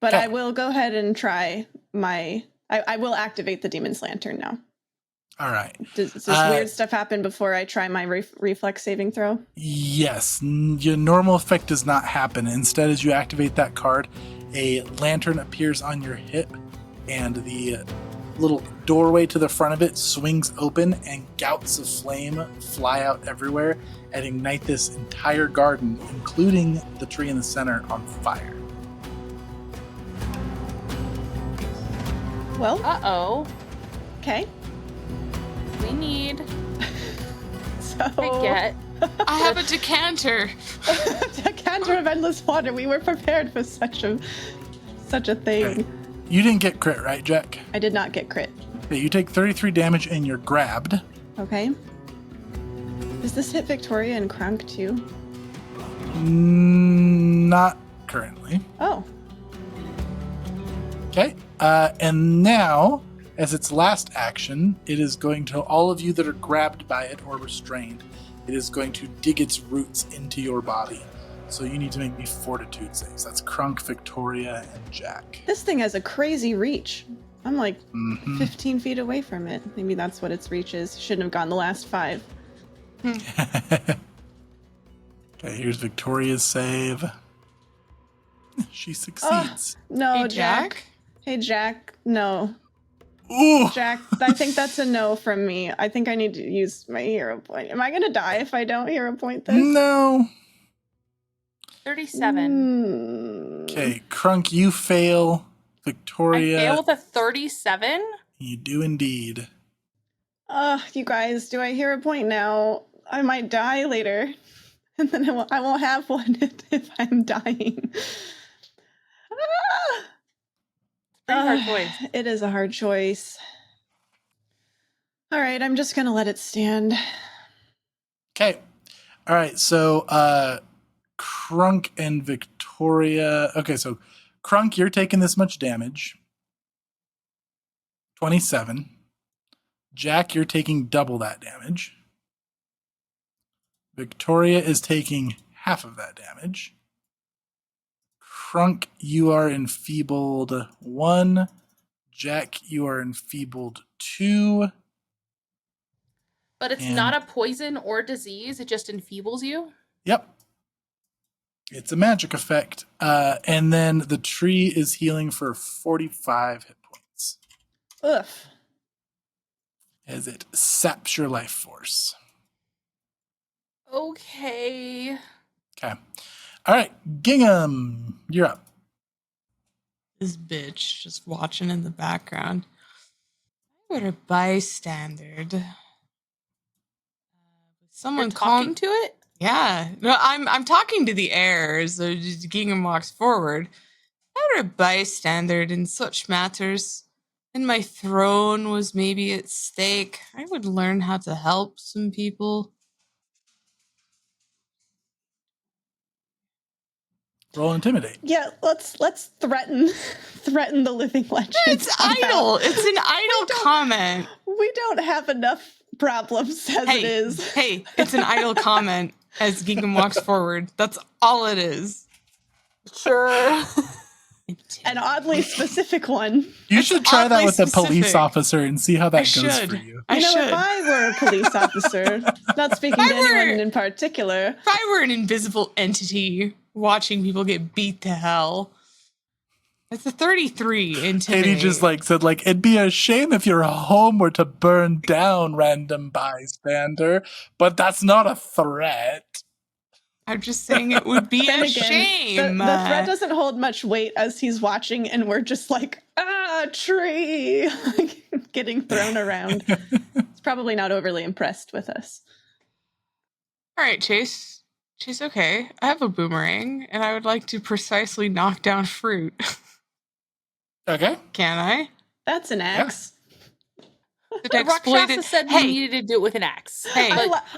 But Okay. I will go ahead and try my. I will activate the demon's lantern now. All right. Does this weird stuff happen before I try my reflex saving throw? Yes, your normal effect does not happen. Instead, as you activate that card, a lantern appears on your hip, and the little doorway to the front of it swings open, and gouts of flame fly out everywhere and ignite this entire garden, including the tree in the center, on fire. Well, Uh-oh. okay. We need So to get... I have a decanter. decanter of endless water. We were prepared for such a thing. Okay. You didn't get crit, right, Jack? I did not get crit. Okay, you take 33 damage and you're grabbed. Okay. Does this hit Victoria and Krunk too? Not currently. Oh. Okay. And now, as its last action, it is going to, all of you that are grabbed by it or restrained, it is going to dig its roots into your body. So you need to make me fortitude saves. That's Krunk, Victoria, and Jack. This thing has a crazy reach. I'm like Mhm. 15 feet away from it. Maybe that's what its reach is. Shouldn't have gone the last 5. Okay, here's Victoria's save. She succeeds. No, Hey, Jack. Hey, Jack. No. Ooh! Jack, I think that's a no from me. I think I need to use my hero point. Am I going to die if I don't hero point this? No. 37. Okay, Krunk, you fail. I Victoria, fail with a 37? you do indeed. You guys, do I hero point now? I might die later. And then I won't have one if I'm dying. Pretty hard choice. It is a hard choice. All right, I'm just going to let it stand. Okay. All right, so Krunk and Victoria. Okay, so Krunk, you're taking this much damage. 27. Jack, you're taking double that damage. Victoria is taking half of that damage. Krunk, you are enfeebled 1. Jack, you are enfeebled 2. But it's And- not a poison or disease, it just enfeebles you? Yep. It's a magic effect. And then the tree is healing for 45 hit points Ugh. as it saps your life force. Okay. Okay. All right, Gingham, you're up. This bitch just watching in the background. I were a bystander. Someone You're talking to it? Yeah, no, I'm talking to the air. So Gingham walks forward. I were a bystander in such matters, and my throne was maybe at stake. I would learn how to help some people. Roll intimidate. Yeah, let's threaten the living legend. It's somehow. idle. It's an idle comment. We don't have enough problems as it is. Hey, it's an idle comment as Gingham walks forward. That's all it is. Sure. An oddly specific one. You should try that oddly with a police specific. officer and see how that I goes should. for you. I You know, should. if I were a police officer, not speaking to I were- anyone in particular, If I were an invisible entity watching people get beat to hell, it's a 33 intimidate. Katie just said it'd be a shame if your home were to burn down, random bystander, but that's not a threat. I'm just saying it would be then a again, shame. the threat doesn't hold much weight as he's watching, and we're just like, tree, getting thrown around. He's probably not overly impressed with us. All right, Chase. Chase, okay. I have a boomerang, and I would like to precisely knock down fruit. Okay. Can I? That's an axe. The Rakshasa said we Hey, needed to do it with an axe. Hey.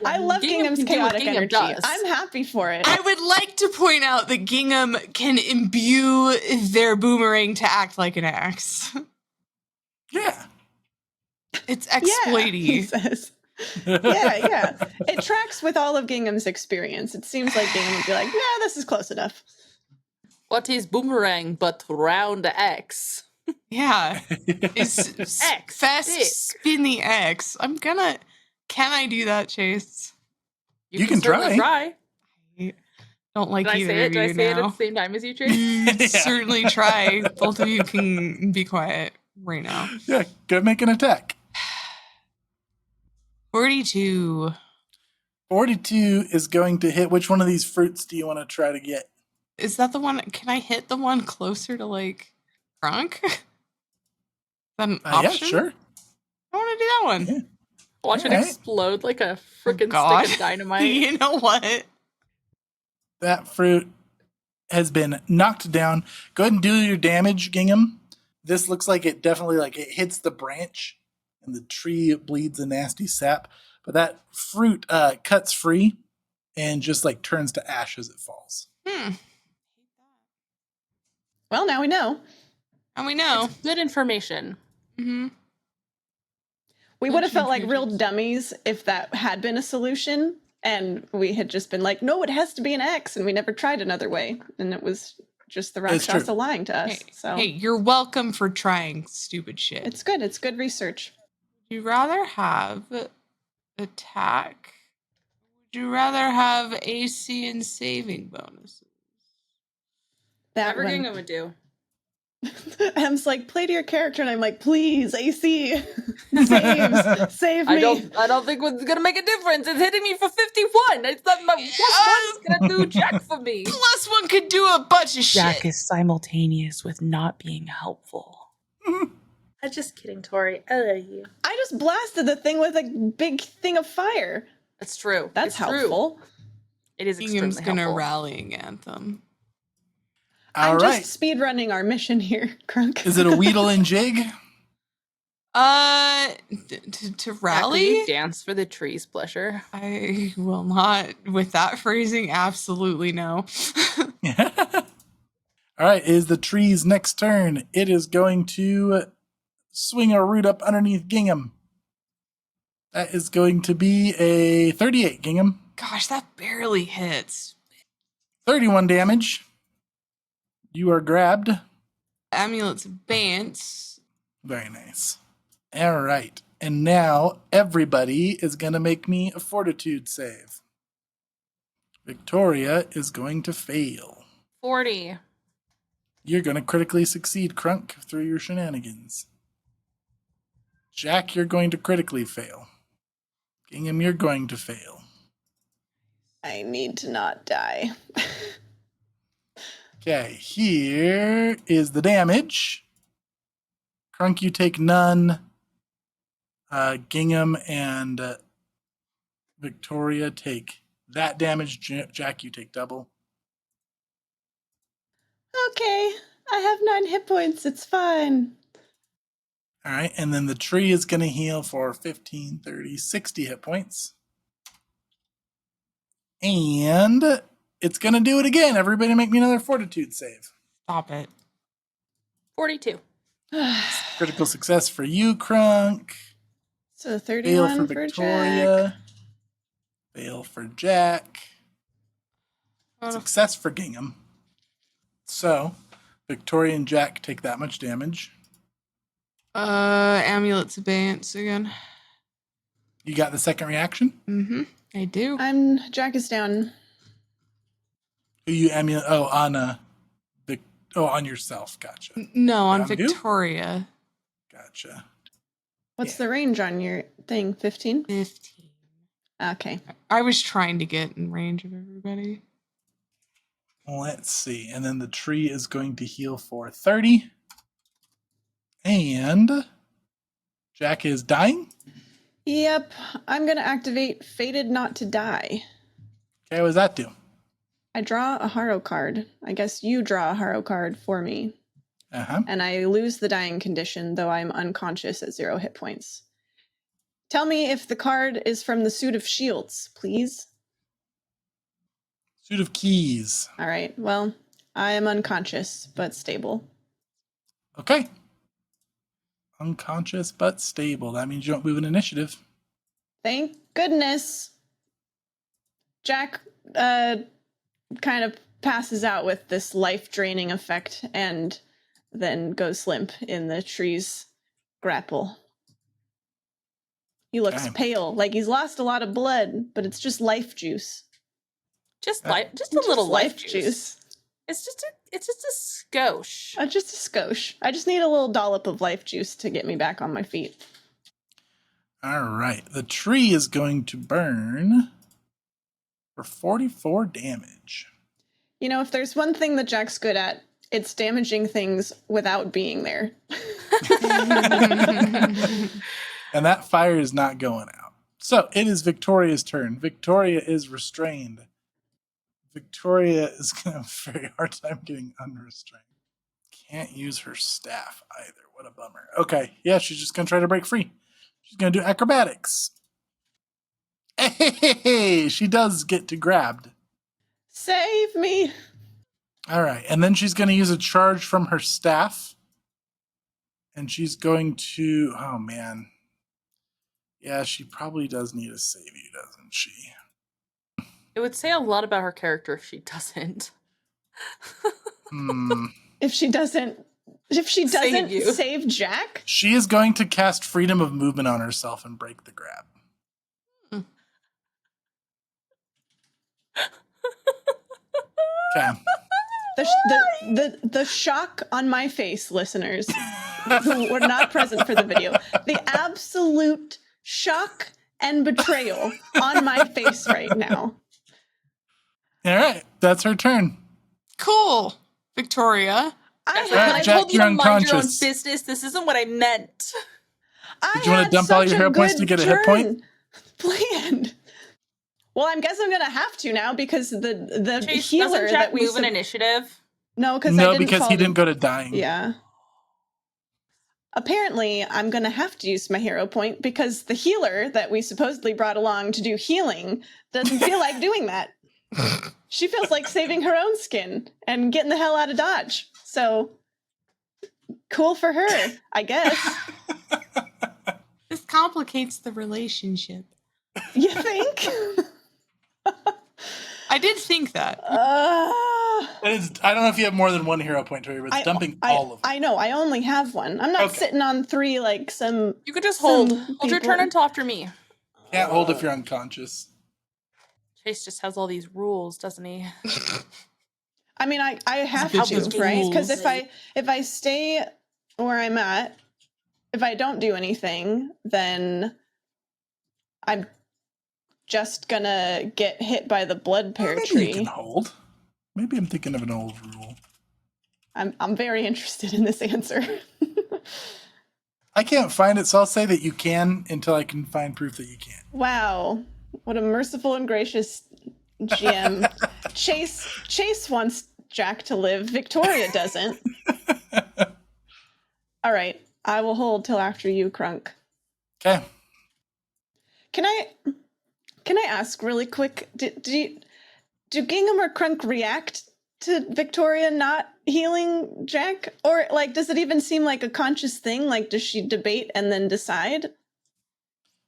I love Gingham Gingham's can do what chaotic Gingham energy. does. I'm happy for it. I would like to point out that Gingham can imbue their boomerang to act like an axe. Yeah. It's Yeah, he exploity. says. Yeah. It tracks with all of Gingham's experience. It seems like Gingham would be like, this is close enough. What is boomerang but round X? Yeah. Is X, fast dick. spin the X. Can I do that, Chase? You can certainly try. I don't like Did I either say it? of Did I you say it at now. the same time as you, Chase? You Yeah. certainly try. Both of you can be quiet right now. Yeah, go make an attack. 42. 42 is going to hit. Which one of these fruits do you want to try to get? Is that the one? Can I hit the one closer to like Crunk? Is that an Yeah, option? sure. I want to do that one. Yeah. Watch it Alright. explode like a freaking God. stick of dynamite. You know what? That fruit has been knocked down. Go ahead and do your damage, Gingham. This looks like it definitely it hits the branch and the tree bleeds a nasty sap. But that fruit cuts free and just turns to ash as it falls. Well, now we know. And we know. It's good information. Mm-hmm. We Good would have felt like real changes. dummies if that had been a solution and we had just been like, no, it has to be an X, and we never tried another way. And it was just the It's true. Rakshasa lying to us. Hey, you're welcome for trying stupid shit. It's good. It's good research. Would you rather have attack? Would you rather have AC and saving bonuses? That Whatever one. Gingham would do. Em's like, play to your character, and I'm like, please, AC, save me. I don't think it's gonna make a difference. It's hitting me for 51. It's not my plus one's gonna do jack for me. Plus one could do a bunch of Jack shit. is simultaneous with not being helpful. I'm just kidding, Tori. I love you. I just blasted the thing with a big thing of fire. That's true. That's It's helpful. True. It is Ingham's extremely gonna helpful. rallying anthem. All I'm right. just speed running our mission here, Crunk. Is it a wheedle and jig? To Jack, will rally? you dance for the tree's pleasure? I will not. With that phrasing, absolutely no. All right, is the tree's next turn. It is going to swing a root up underneath Gingham. That is going to be a 38, Gingham. Gosh, that barely hits. 31 damage. You are grabbed. Amulet's advance. Very nice. All right. And now everybody is going to make me a fortitude save. Victoria is going to fail. 40. You're going to critically succeed, Crunk, through your shenanigans. Jack, you're going to critically fail. Gingham, you're going to fail. I need to not die. Okay, here is the damage. Crunk, you take none. Gingham and Victoria take that damage. Jack, you take double. Okay, I have 9 hit points. It's fine. All right, and then the tree is going to heal for 15, 30, 60 hit points. And it's going to do it again. Everybody make me another fortitude save. Stop it. 42. Critical success for you, Crunk. So Fail 31 for for Jack. Victoria. Fail for Jack. Oh, Success for Gingham. So, Victoria and Jack take that much damage. Amulet's advance again. You got the second reaction? Mm-hmm. I do. Jack is down. Who you amulet? Oh, on on yourself. Gotcha. No, on Down who? Victoria. Gotcha. What's the range on your thing? 15? 15. Okay. I was trying to get in range of everybody. Let's see. And then the tree is going to heal for 30. And Jack is dying. Yep. I'm going to activate Fated Not to Die. Okay, what does that do? I draw a Haro card. I guess you draw a Haro card for me. Uh-huh. And I lose the dying condition, though I'm unconscious at 0 hit points. Tell me if the card is from the suit of shields, please. Suit of keys. All right. Well, I am unconscious, but stable. Okay. Unconscious but stable. That means you don't move an initiative. Thank goodness. Jack kind of passes out with this life-draining effect and then goes limp in the tree's grapple. He looks Okay. pale, like he's lost a lot of blood, but it's just life juice. Just a little life juice. It's just a skosh. Just a skosh. I just need a little dollop of life juice to get me back on my feet. All right. The tree is going to burn for 44 damage. You know, if there's one thing that Jack's good at, it's damaging things without being there. And that fire is not going out. So it is Victoria's turn. Victoria is restrained. Victoria is going to have a very hard time getting unrestrained. Can't use her staff either. What a bummer. Okay, yeah, she's just going to try to break free. She's going to do acrobatics. Hey, she does get to grabbed. Save me! All right, and then she's going to use a charge from her staff. And she's going to, oh man. Yeah, she probably does need a save you, doesn't she? It would say a lot about her character if she doesn't. If she doesn't you. save Jack? She is going to cast freedom of movement on herself and break the grab. Okay. The shock on my face, listeners, who were not present for the video, the absolute shock and betrayal on my face right now. All right, that's her turn. Cool, Victoria. Jack, I told you you're to mind your own unconscious. business. This isn't what I meant. Did you want to dump all your hit points to get a hit point? Planned. Well, I guess I'm gonna have to now because the Chase, healer doesn't Jack that we move an initiative? No, because he didn't go to dying. Yeah. Apparently, I'm going to have to use my hero point because the healer that we supposedly brought along to do healing doesn't feel like doing that. She feels like saving her own skin and getting the hell out of Dodge. So, cool for her, I guess. This complicates the relationship. You think? I did think that. I don't know if you have more than one hero point, Tori, but it's dumping all of them. I know, I only have one. I'm not sitting on 3 like some... You could just hold your turn until after me. Can't hold if you're unconscious. Chase just has all these rules, doesn't he? I mean, I have to, right? Because if I stay where I'm at, if I don't do anything, then I'm just gonna get hit by the blood pear tree. You can hold. Maybe I'm thinking of an old rule. I'm very interested in this answer. I can't find it, so I'll say that you can until I can find proof that you can't. Wow. What a merciful and gracious GM. Chase wants Jack to live. Victoria doesn't. All right. I will hold till after you, Crunk. Okay. Can I ask really quick? Do Gingham or Crunk react to Victoria not healing Jack? Or, like, does it even seem like a conscious thing? Like, does she debate and then decide?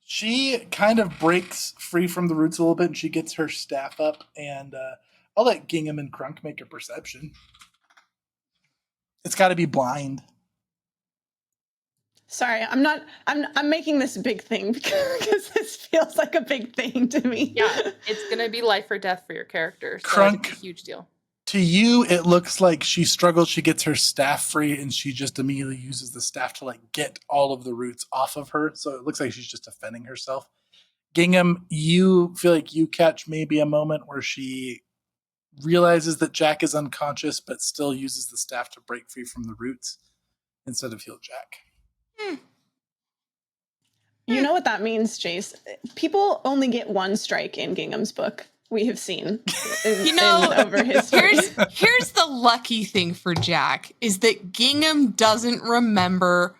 She kind of breaks free from the roots a little bit, and she gets her staff up, and I'll let Gingham and Crunk make a perception. It's got to be blind. Sorry, I'm making this a big thing because this feels like a big thing to me. Yeah, it's gonna be life or death for your character. So Crunk, it's a huge deal. To you, it looks like she struggles. She gets her staff free, and she just immediately uses the staff to like get all of the roots off of her. So it looks like she's just defending herself. Gingham, you feel like you catch maybe a moment where she realizes that Jack is unconscious, but still uses the staff to break free from the roots instead of heal Jack. You know what that means, Jace? People only get one strike in Gingham's book. We have seen over history. Here's the lucky thing for Jack is that Gingham doesn't remember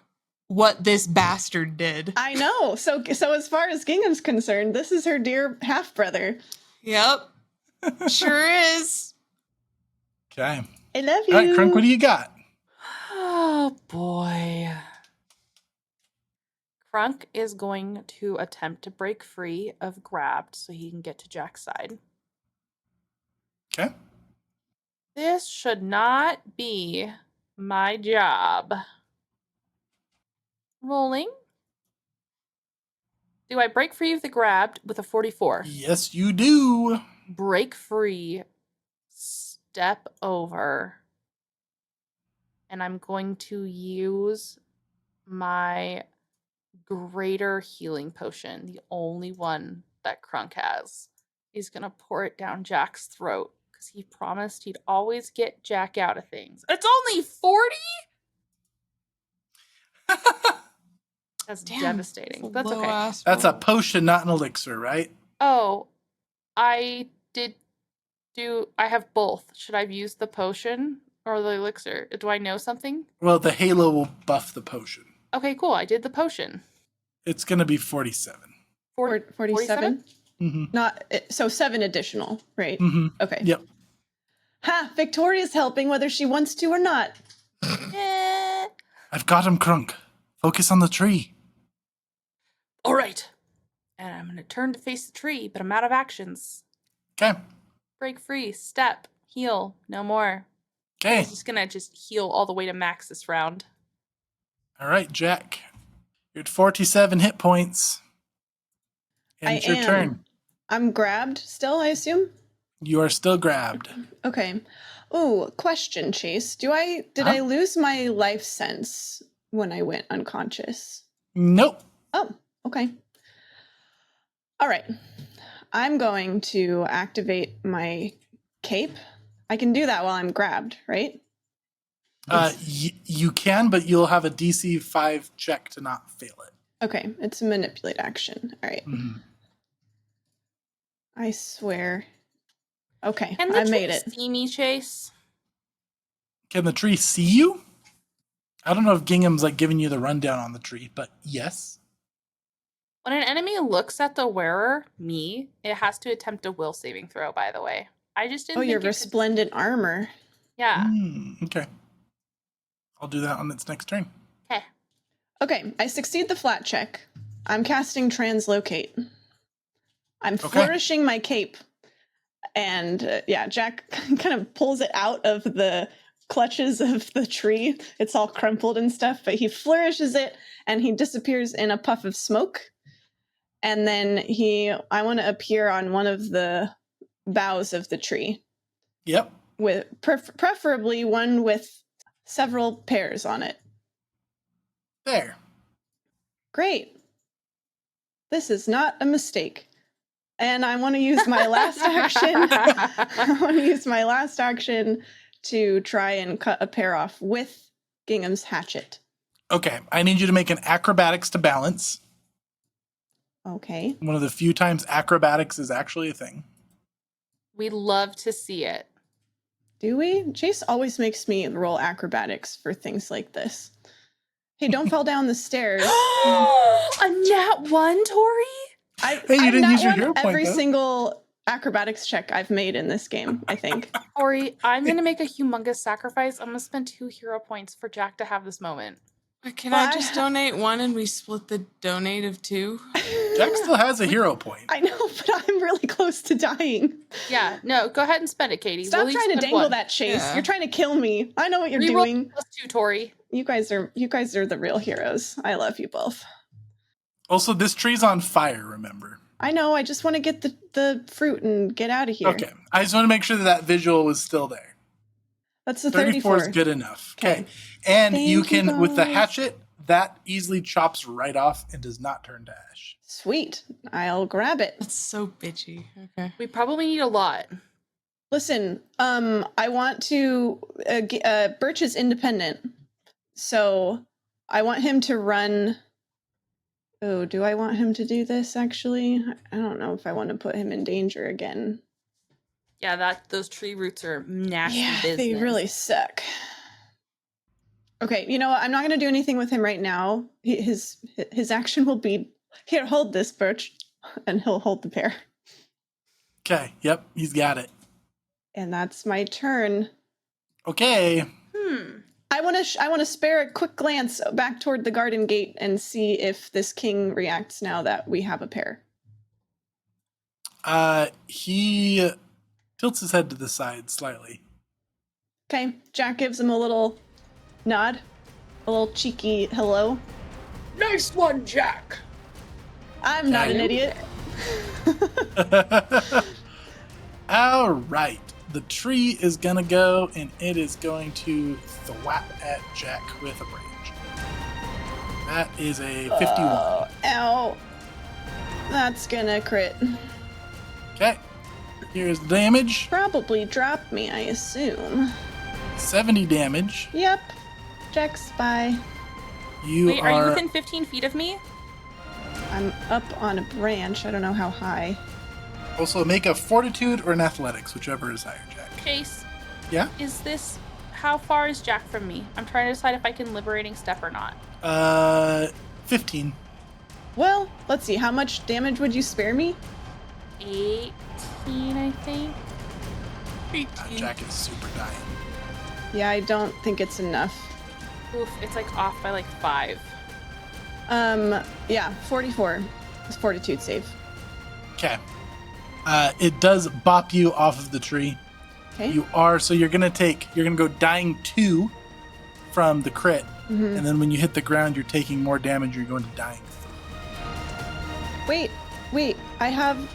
what this bastard did. I know. So as far as Gingham's concerned, this is her dear half-brother. Yep. Sure is. Okay. I love you. All right, Crunk, what do you got? Oh, boy. Crunk is going to attempt to break free of Grabbed so he can get to Jack's side. Okay. This should not be my job. Rolling. Do I break free of the grabbed with a 44? Yes, you do. Break free. Step over. And I'm going to use my greater healing potion, the only one that Crunk has. He's going to pour it down Jack's throat because he promised he'd always get Jack out of things. It's only 40? That's Damn, devastating. That's okay. low-ass That's a roll. potion, not an elixir, right? Oh, I have both. Should I use the potion or the elixir? Do I know something? Well, the halo will buff the potion. Okay, cool. I did the potion. It's going to be 47. 47? Mm-hmm. Not so 7 additional, right? Mm-hmm. Okay. Yep. Ha! Victoria's helping whether she wants to or not. Eh. I've got him, Crunk. Focus on the tree. All right. And I'm going to turn to face the tree, but I'm out of actions. Okay. Break free, step, heal, no more. Okay. He's just going to heal all the way to max this round. All right, Jack. You're at 47 hit points. And it's your turn. I'm grabbed still, I assume? You are still grabbed. Okay. Ooh, question, Chase. Did I lose my life sense when I went unconscious? Nope. Oh, okay. All right. I'm going to activate my cape. I can do that while I'm grabbed, right? You can, but you'll have a DC 5 check to not fail it. Okay, it's a manipulate action. All right. Mm-hmm. I swear. Okay, Can the I made tree it. see me, Chase? Can the tree see you? I don't know if Gingham's like giving you the rundown on the tree, but yes. When an enemy looks at the wearer, me, it has to attempt a will saving throw, by the way. I just didn't Oh, think your it could- resplendent armor. Yeah. Okay. I'll do that on its next turn. Okay. Okay, I succeed the flat check. I'm casting translocate. I'm flourishing my cape. And Jack kind of pulls it out of the clutches of the tree. It's all crumpled and stuff, but he flourishes it and he disappears in a puff of smoke. And then I want to appear on one of the boughs of the tree. Yep. With preferably one with several pears on it. There. Great. This is not a mistake. And I want to use my last action. I want to use my last action to try and cut a pear off with Gingham's hatchet. Okay. I need you to make an acrobatics to balance. Okay. One of the few times acrobatics is actually a thing. We love to see it. Do we? Chase always makes me roll acrobatics for things like this. Hey, don't fall down the stairs. A nat 1, Tori? Hey, you didn't use your hero point, every though. single acrobatics check I've made in this game, I think. Tori, I'm going to make a humongous sacrifice. I'm going to spend 2 hero points for Jack to have this moment. Can I just donate 1 and we split the donate of 2? Jack still has a hero point. I know, but I'm really close to dying. Yeah, no, go ahead and spend it, Katie. Stop trying to dangle that, Chase. Yeah. You're trying to kill me. I know what you're Reroll doing. +2, Tori. You guys are the real heroes. I love you both. Also, this tree's on fire, remember? I know, I just want to get the fruit and get out of here. Okay. I just want to make sure that visual was still there. That's the 34 is 34. good enough. Okay. Okay. And Thank you you, can, with the guys. hatchet, that easily chops right off and does not turn to ash. Sweet. I'll grab it. That's so bitchy. Okay. We probably need a lot. Listen, I want to Birch is independent. So I want him to run. Oh, do I want him to do this actually? I don't know if I want to put him in danger again. Yeah, those tree roots are nasty business. They really suck. Okay, you know what? I'm not going to do anything with him right now. His action will be, here, hold this, Birch, and he'll hold the pear. Okay. Yep. He's got it. And that's my turn. Okay. I want to spare a quick glance back toward the garden gate and see if this king reacts now that we have a pear. He tilts his head to the side slightly. Okay, Jack gives him a little nod, a little cheeky hello. Nice one, Jack. I'm not an idiot. All right. The tree is going to go, and it is going to thwap at Jack with a branch. That is a 51. Ow. That's gonna crit. Okay. Here's the damage. Probably drop me, I assume. 70 damage. Yep. Jack's by. Wait, are you within 15 feet of me? I'm up on a branch. I don't know how high. Also, make a fortitude or an athletics, whichever is higher, Jack. Chase, Yeah? how far is Jack from me? I'm trying to decide if I can liberating step or not. 15. Well, let's see. How much damage would you spare me? 18, I think. 18. Jack is super dying. Yeah, I don't think it's enough. Oof, it's like off by like 5. Yeah, 44. It's fortitude save. Okay. It does bop you off of the tree. Okay. You're gonna go dying 2 from the crit, Mhm. and then when you hit the ground, you're taking more damage, you're going to dying 3. Wait.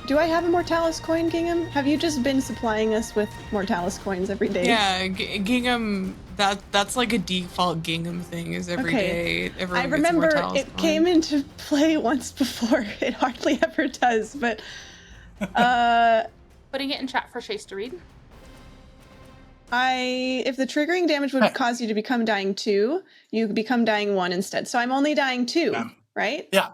Do I have a Mortalis coin, Gingham? Have you just been supplying us with Mortalis coins every day? Yeah, Gingham. That's like a default Gingham thing. Is every day. Everyone I remember gets Mortalis it coin. came into play once before. It hardly ever does, but Putting it in chat for Chase to read. if the triggering damage would cause you to become dying 2, you become dying 1 instead. So I'm only dying 2, right? Yeah.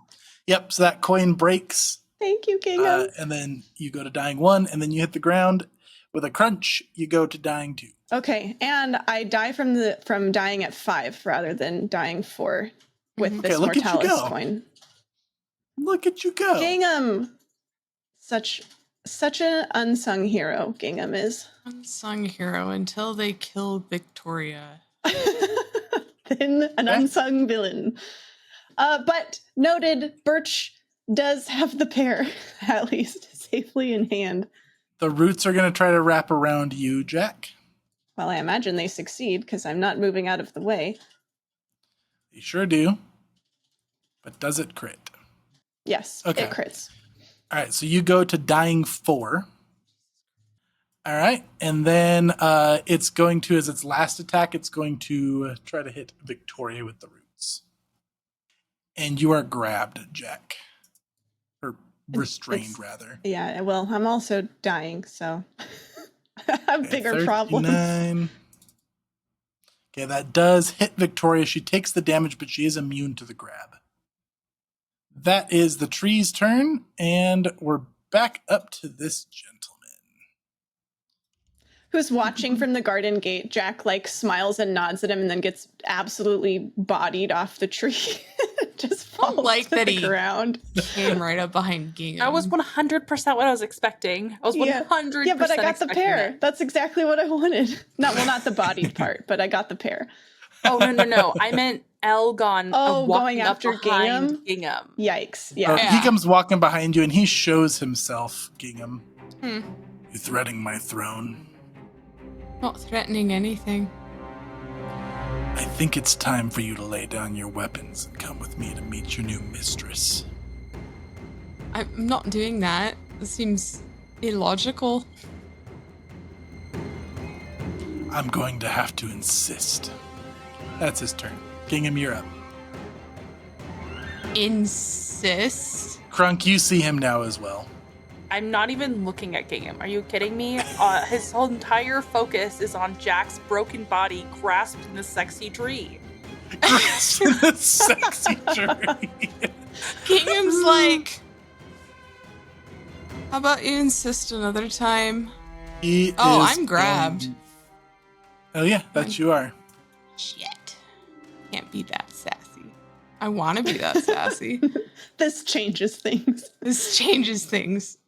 Yep. So that coin breaks, Thank you, Gingham. and then you go to dying 1, and then you hit the ground with a crunch. You go to dying 2. Okay, and I die from dying at 5 rather than dying 4 with this Okay, look at you Mortalis go. coin. Look at you go. Gingham! Such an unsung hero, Gingham is. Unsung hero until they kill Victoria. Then an unsung villain. But noted, Birch does have the pair, at least, safely in hand. The roots are going to try to wrap around you, Jack. Well, I imagine they succeed, because I'm not moving out of the way. They sure do. But does it crit? Yes, Okay. it crits. All right, so you go to dying 4. All right, and then it's going to, as its last attack, it's going to try to hit Victoria with the roots. And you are grabbed, Jack. Or restrained, rather. Yeah, well, I'm also dying, so I have bigger problems. 39. Okay, that does hit Victoria. She takes the damage, but she is immune to the grab. That is the tree's turn, and we're back up to this gentleman. Who's watching from the garden gate. Jack, smiles and nods at him and then gets absolutely bodied off the tree. Just falls like to that the he ground. Came right up behind Gingham. That was 100% what I was expecting. I was 100% Yeah, but I got the pair. it. That's exactly what I wanted. Not the bodied part, but I got the pair. Oh, no. I meant Elgon walking going up after behind Gingham? Gingham. Yikes. Yeah. He comes walking behind you, and he shows himself, Gingham. Hmm. You threatening my throne? Not threatening anything. I think it's time for you to lay down your weapons and come with me to meet your new mistress. I'm not doing that. It seems illogical. I'm going to have to insist. That's his turn. Gingham, you're up. Insist? Crunk, you see him now as well. I'm not even looking at Gingham. Are you kidding me? His whole entire focus is on Jack's broken body grasped in the sexy tree. Sexy tree. Gingham's like, how about you insist another time? I'm grabbed. Oh yeah, that you are. Shit. Can't be that sassy. I want to be that sassy. This changes things. This changes things.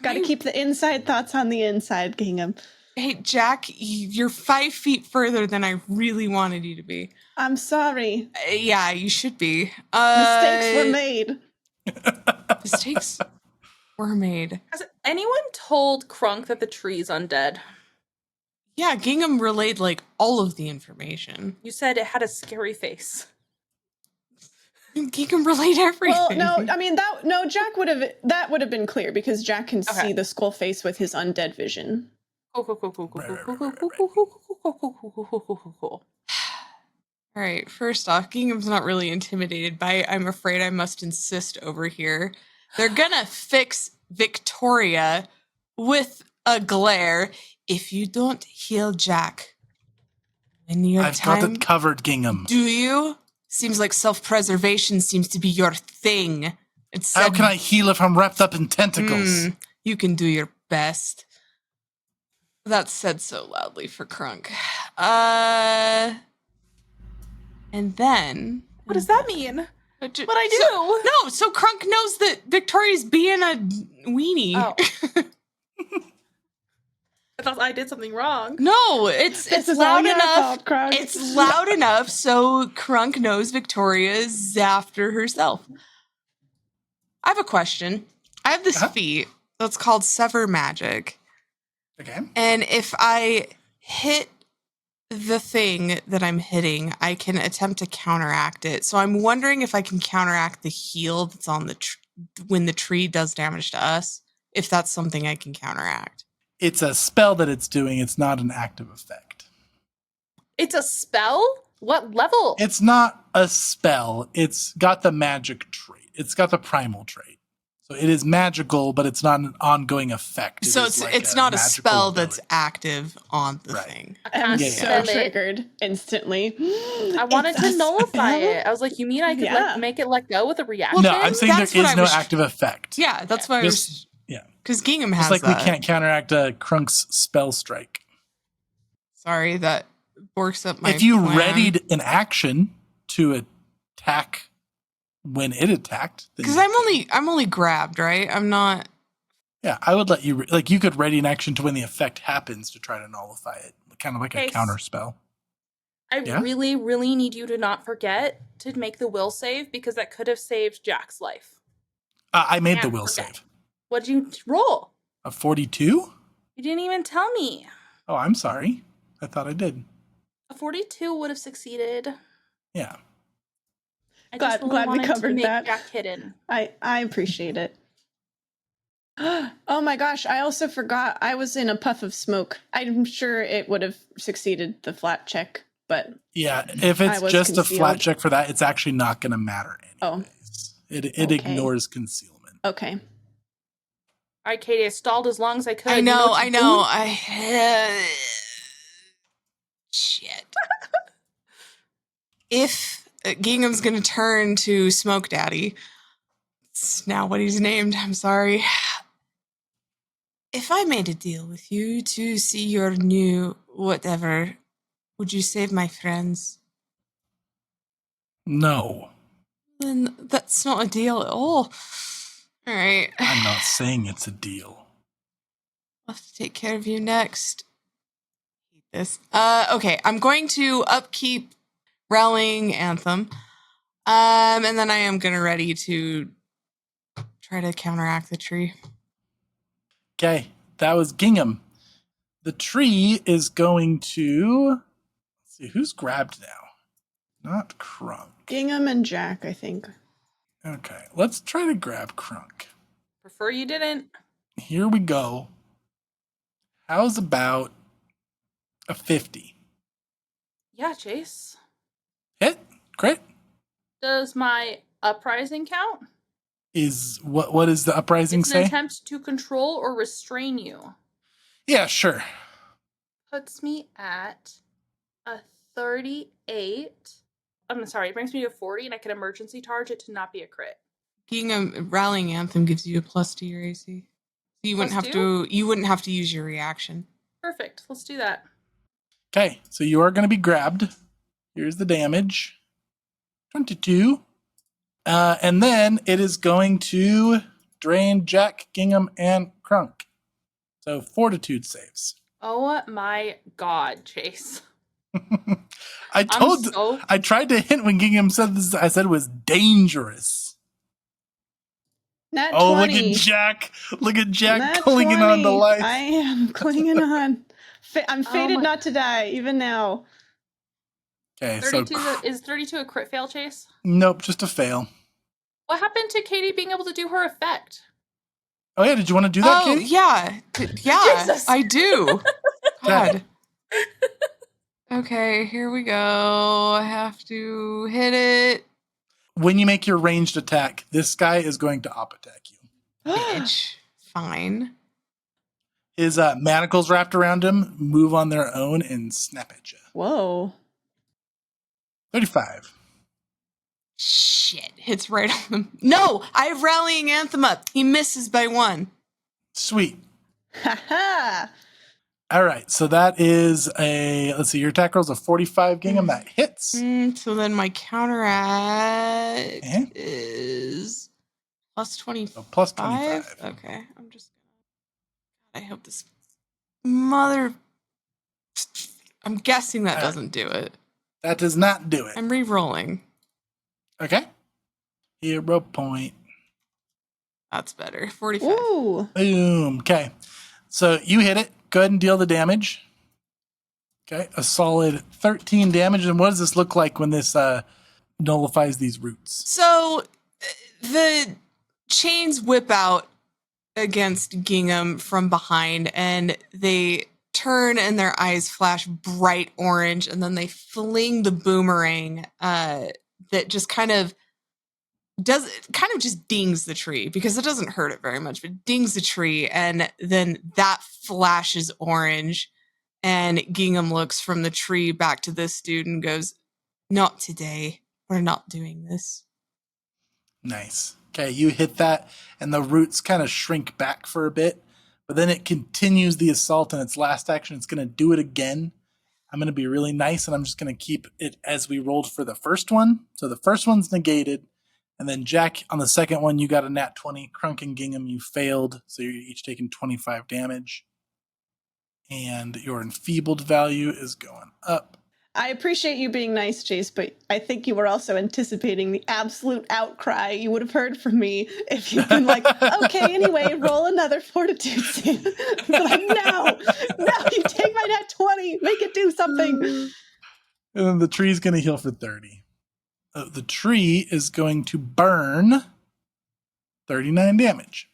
Got to keep the inside thoughts on the inside, Gingham. Hey, Jack, you're 5 feet further than I really wanted you to be. I'm sorry. Yeah, you should be. Mistakes were made. Mistakes were made. Has anyone told Crunk that the tree's undead? Yeah, Gingham relayed like all of the information. You said it had a scary face. Gingham relayed everything. Well, no, I mean Jack would have been clear because Jack can see the skull face with his undead vision. Cool. All right, first off, Gingham's not really intimidated by I'm afraid I must insist over here. They're gonna fix Victoria with a glare if you don't heal Jack. When your I've got it covered, Gingham. Do you? Seems like self-preservation seems to be your thing. How can I heal if I'm wrapped up in tentacles? You can do your best. That's said so loudly for Crunk. And then... What does that mean? What I do? So Crunk knows that Victoria's being a weenie. Oh. I thought I did something wrong. No, it's loud enough. Fault, it's loud enough so Crunk knows Victoria's after herself. I have a question. I have this feat that's called Sever Magic. Okay. And if I hit the thing that I'm hitting, I can attempt to counteract it. So I'm wondering if I can counteract the heal that's on the when the tree does damage to us, if that's something I can counteract. It's a spell that it's doing. It's not an active effect. It's a spell? What level? It's not a spell. It's got the magic trait. It's got the primal trait. So it is magical, but it's not an ongoing effect. So it's not a spell ability that's active on the thing. I'm so triggered instantly. I wanted to nullify it. I was like, you mean I could make it let go with a reaction? No, I'm saying there is no active effect. Yeah, that's why I was... Yeah. Because Gingham has It's like we can't counteract Crunk's spell strike. Sorry, that borks up my If you plan. readied an action to attack when it attacked, because I'm only grabbed, right? I'm not. Yeah, I would let you you could ready an action to when the effect happens to try to nullify it, kind of like a counter spell. I really, really need you to not forget to make the will save because that could have saved Jack's life. I made the will save. What did you roll? A 42? You didn't even tell me. Oh, I'm sorry. I thought I did. A 42 would have succeeded. Yeah. Glad we covered that. Jack hidden. I appreciate it. Oh my gosh, I also forgot I was in a puff of smoke. I'm sure it would have succeeded the flat check, but... Yeah, if it's just a flat check for that, it's actually not going to matter anyways. It ignores concealment. Okay. All right, Katie, I stalled as long as I could. I know. Shit. If Gingham's going to turn to Smoke Daddy, it's now what he's named, I'm sorry. If I made a deal with you to see your new whatever, would you save my friends? No. Then that's not a deal at all. All right. I'm not saying it's a deal. I'll have to take care of you next. Hate this. Okay, I'm going to upkeep Rallying Anthem. And then I am going to ready to try to counteract the tree. Okay, that was Gingham. The tree is going to... Let's see, who's grabbed now? Not Crunk. Gingham and Jack, I think. Okay, let's try to grab Crunk. Prefer you didn't. Here we go. How's about a 50? Yeah, Chase. Hit? Crit? Does my uprising count? What does the uprising say? An attempt to control or restrain you. Yeah, sure. Puts me at a 38. I'm sorry, it brings me to 40 and I can emergency target to not be a crit. Being a Rallying Anthem gives you a +2 to your AC. So you wouldn't have to use your reaction. Perfect. Let's do that. Okay, so you are going to be grabbed. Here's the damage. 22. And then it is going to drain Jack, Gingham, and Crunk. So fortitude saves. Oh my god, Chase. I tried to hint when Gingham said this. I said it was dangerous. Nat 20. Look at Jack. Look at Jack Nat clinging 20. on to life. I am clinging on. I'm Oh fated my- not to die, even now. Okay, so 32 is 32 a crit fail, Chase? nope, just a fail. What happened to Katie being able to do her effect? Oh yeah, did you want to do that, Oh, Katie? yeah. Yeah, Jesus. I do. Okay. God. Okay, here we go. I have to hit it. When you make your ranged attack, this guy is going to op attack you. Bitch. Fine. His manacles wrapped around him move on their own and snap at you. Whoa. 35. Shit. Hits right on him. No! I have Rallying Anthem up. He misses by 1. Sweet. Ha ha. All right, so that is let's see, your attack roll is a 45 gingham. That hits. So then my counteract Eh? is plus 25. So plus 25. Okay, I'm just gonna. I hope this mother. I'm guessing that doesn't do it. That does not do it. I'm re-rolling. Okay. Hero point. That's better. 45. Ooh. Boom. Okay. So you hit it. Go ahead and deal the damage. Okay. A solid 13 damage. And what does this look like when this nullifies these roots? So the chains whip out against Gingham from behind, and they turn and their eyes flash bright orange, and then they fling the boomerang that just kind of just dings the tree, because it doesn't hurt it very much, but dings the tree, and then that flashes orange, and Gingham looks from the tree back to this dude and goes, "Not today. We're not doing this." Nice. Okay. You hit that, and the roots kind of shrink back for a bit, but then it continues the assault in its last action. It's going to do it again. I'm going to be really nice, and I'm just going to keep it as we rolled for the first one. So the first one's negated. And then Jack, on the second one, you got a nat 20. Crunk and Gingham, you failed. So you're each taking 25 damage. And your enfeebled value is going up. I appreciate you being nice, Chase, but I think you were also anticipating the absolute outcry you would have heard from me if you'd been like, okay, anyway, roll another fortitude save. Like, no, you take my nat 20, make it do something. And then the tree's going to heal for 30. The tree is going to burn 39 damage.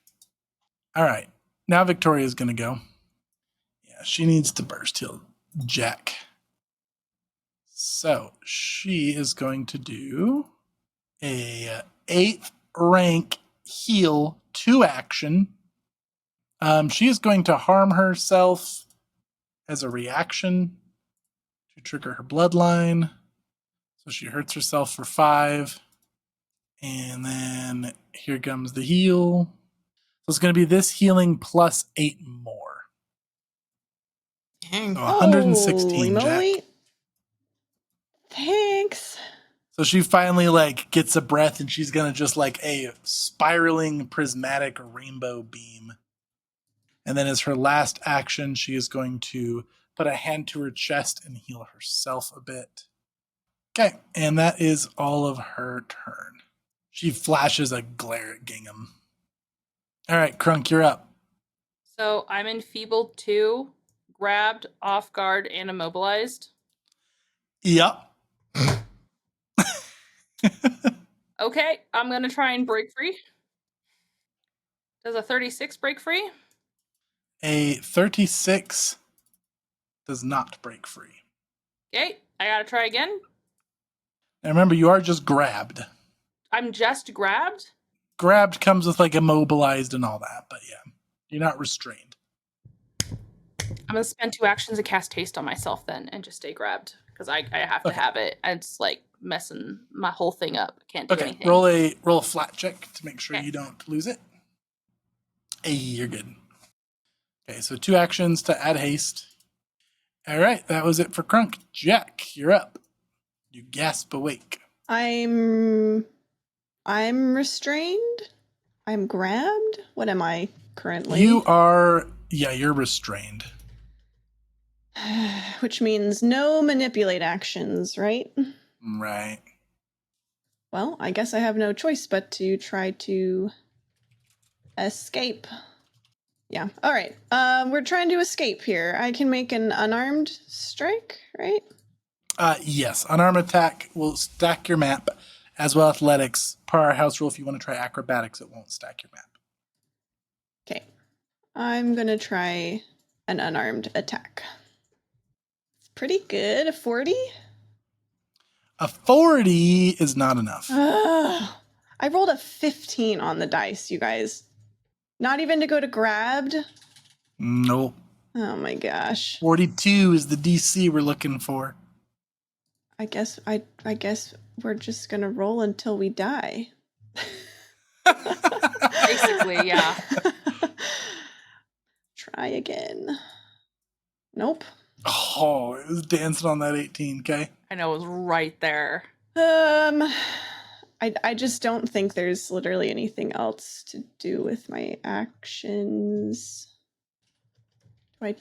All right. Now Victoria's going to go. Yeah, she needs to burst heal Jack. So she is going to do a 8th rank heal 2 action. She is going to harm herself as a reaction to trigger her bloodline. So she hurts herself for 5. And then here comes the heal. So it's going to be this healing plus 8 more. Dang. So 116, Holy moly. Jack. Thanks. So she finally gets a breath, and she's going to just a spiraling prismatic rainbow beam. And then as her last action, she is going to put a hand to her chest and heal herself a bit. Okay, and that is all of her turn. She flashes a glare at Gingham. All right, Crunk, you're up. So I'm enfeebled 2, grabbed, off guard, and immobilized. Yep. Okay, I'm gonna try and break free. Does a 36 break free? A 36 does not break free. Okay, I gotta try again. And remember, you are just grabbed. I'm just grabbed. Grabbed comes with immobilized and all that, but yeah, you're not restrained. I'm gonna spend 2 actions to cast haste on myself then and just stay grabbed, because I have to Okay. have it. And it's messing my whole thing up. Can't do Okay, anything. roll a flat check to make sure Okay. you don't lose it. Hey, you're good. Okay, so 2 actions to add haste. All right, that was it for Crunk. Jack, you're up. You gasp awake. I'm restrained. I'm grabbed. What am I currently? You're restrained. Which means no manipulate actions, right? Right. Well, I guess I have no choice but to try to escape. Yeah. All right. We're trying to escape here. I can make an unarmed strike, right? Yes, unarmed attack will stack your map, as well athletics. Per our house rule, if you want to try acrobatics, it won't stack your map. Okay. I'm going to try an unarmed attack. It's pretty good. A 40? A 40 is not enough. I rolled a 15 on the dice, you guys. Not even to go to grabbed? Nope. Oh my gosh. 42 is the DC we're looking for. I guess we're just gonna roll until we die. Basically, yeah. Try again. Nope. Oh, it was dancing on that 18K. I know, it was right there. I just don't think there's literally anything else to do with my actions. Do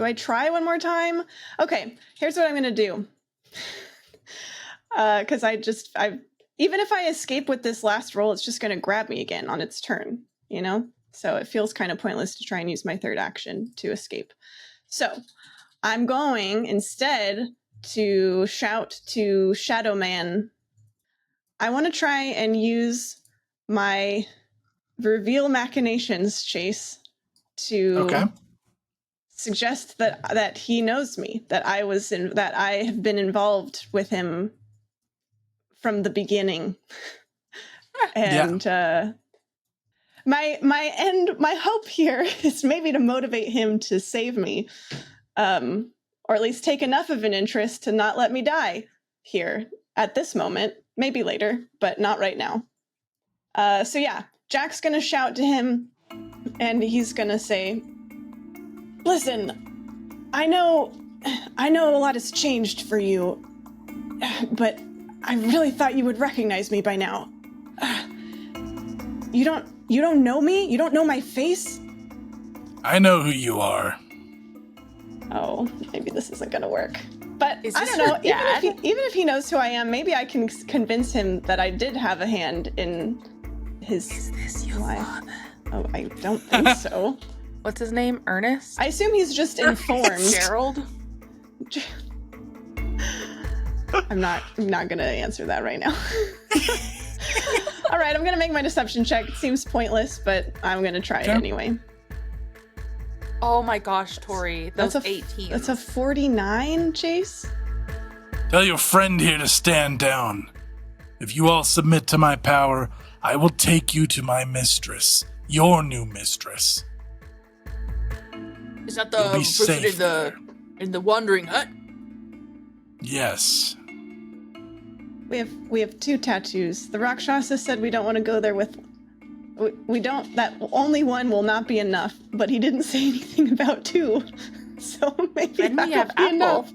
I try one more time? Okay, here's what I'm gonna do. Because even if I escape with this last roll, it's just gonna grab me again on its turn, you know? So it feels kind of pointless to try and use my third action to escape. So I'm going instead to shout to Shadow Man. I want to try and use my reveal machinations, Chase, to suggest that he knows me, that I have been involved with him from the beginning, and my hope here is maybe to motivate him to save me, or at least take enough of an interest to not let me die here at this moment. Maybe later, but not right now. So yeah, Jack's gonna shout to him, and he's gonna say, "Listen, I know a lot has changed for you, but I really thought you would recognize me by now. You don't know me? You don't know my face?" I know who you are. Oh, maybe this isn't gonna work. But Is I this don't know. your dad? Even if he knows who I am, maybe I can convince him that I did have a hand in his Is this your life. father? Oh, I don't think so. What's his name? Ernest? I assume he's just informed. Gerald? I'm not gonna answer that right now. All right, I'm gonna make my deception check. It seems pointless, but I'm gonna try it anyway. Oh my gosh, Tori. Those That's 18. That's a 49, Chase. Tell your friend here to stand down. If you all submit to my power, I will take you to my mistress, your new mistress. Is that You'll the be person safe in the wandering hut? Yes. We have 2 tattoos. The Rakshasa said we don't want to go there with. We don't. That only one will not be enough. But he didn't say anything about 2, so maybe And that we have will be Apple. enough.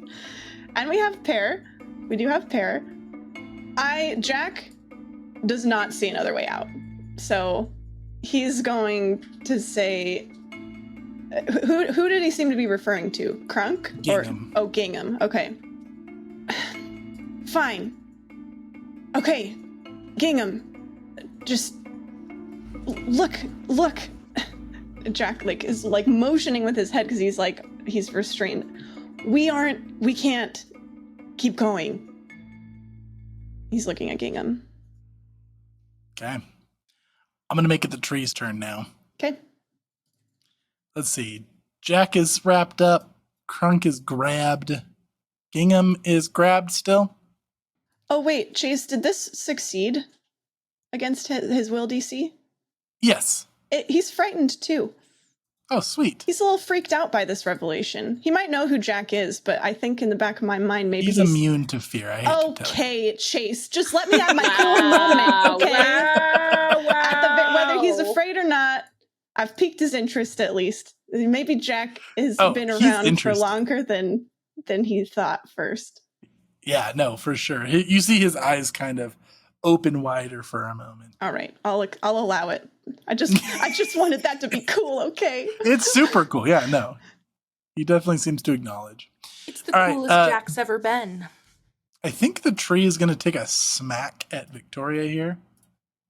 And we have Pear. We do have Pear. Jack does not see another way out, so he's going to say. Who did he seem to be referring to? Crunk? Gingham. Gingham. Okay. Fine. Okay, Gingham, just look. Jack is motioning with his head because he's restrained. We can't keep going. He's looking at Gingham. Okay. I'm going to make it the tree's turn now. Okay. Let's see. Jack is wrapped up. Crunk is grabbed. Gingham is grabbed still. Oh wait, Chase, did this succeed against his will DC? Yes. He's frightened too. Oh, sweet. He's a little freaked out by this revelation. He might know who Jack is, but I think in the back of my mind, maybe He's immune to fear. I hate to tell you. Okay, Chase, just let me have my cool moment, okay? Wow. Whether he's afraid or not, I've piqued his interest at least. Maybe Jack has been he's around for interested. longer than he thought first. Yeah, no, for sure. You see his eyes kind of open wider for a moment. All right, I'll allow it. I just wanted that to be cool, okay? It's super cool. Yeah, no. He definitely seems to acknowledge. It's the All right, coolest Jack's ever been. I think the tree is going to take a smack at Victoria here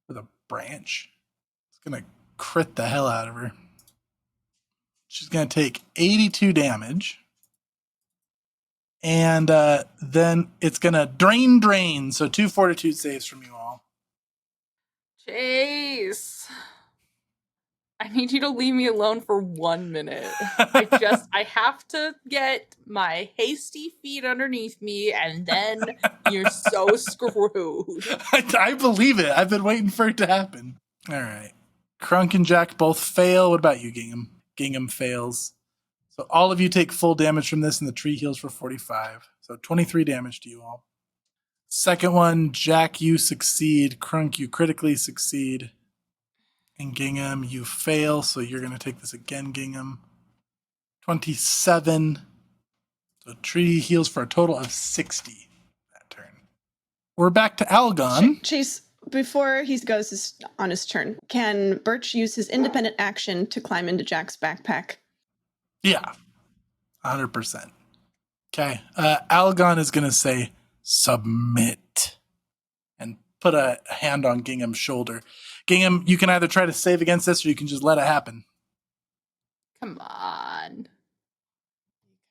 with a branch. It's going to crit the hell out of her. She's going to take 82 damage. And then it's going to drain. So 2 fortitude saves from you all. Chase, I need you to leave me alone for 1 minute. I have to get my hasty feet underneath me, and then you're so screwed. I believe it. I've been waiting for it to happen. All right. Crunk and Jack both fail. What about you, Gingham? Gingham fails. So all of you take full damage from this, and the tree heals for 45. So 23 damage to you all. Second one, Jack, you succeed. Crunk, you critically succeed. And Gingham, you fail. So you're going to take this again, Gingham. 27. So tree heals for a total of 60 that turn. We're back to Algon. Chase, before he goes on his turn, can Birch use his independent action to climb into Jack's backpack? Yeah, 100%. Okay, Algon is going to say, submit, and put a hand on Gingham's shoulder. Gingham, you can either try to save against this or you can just let it happen. Come on.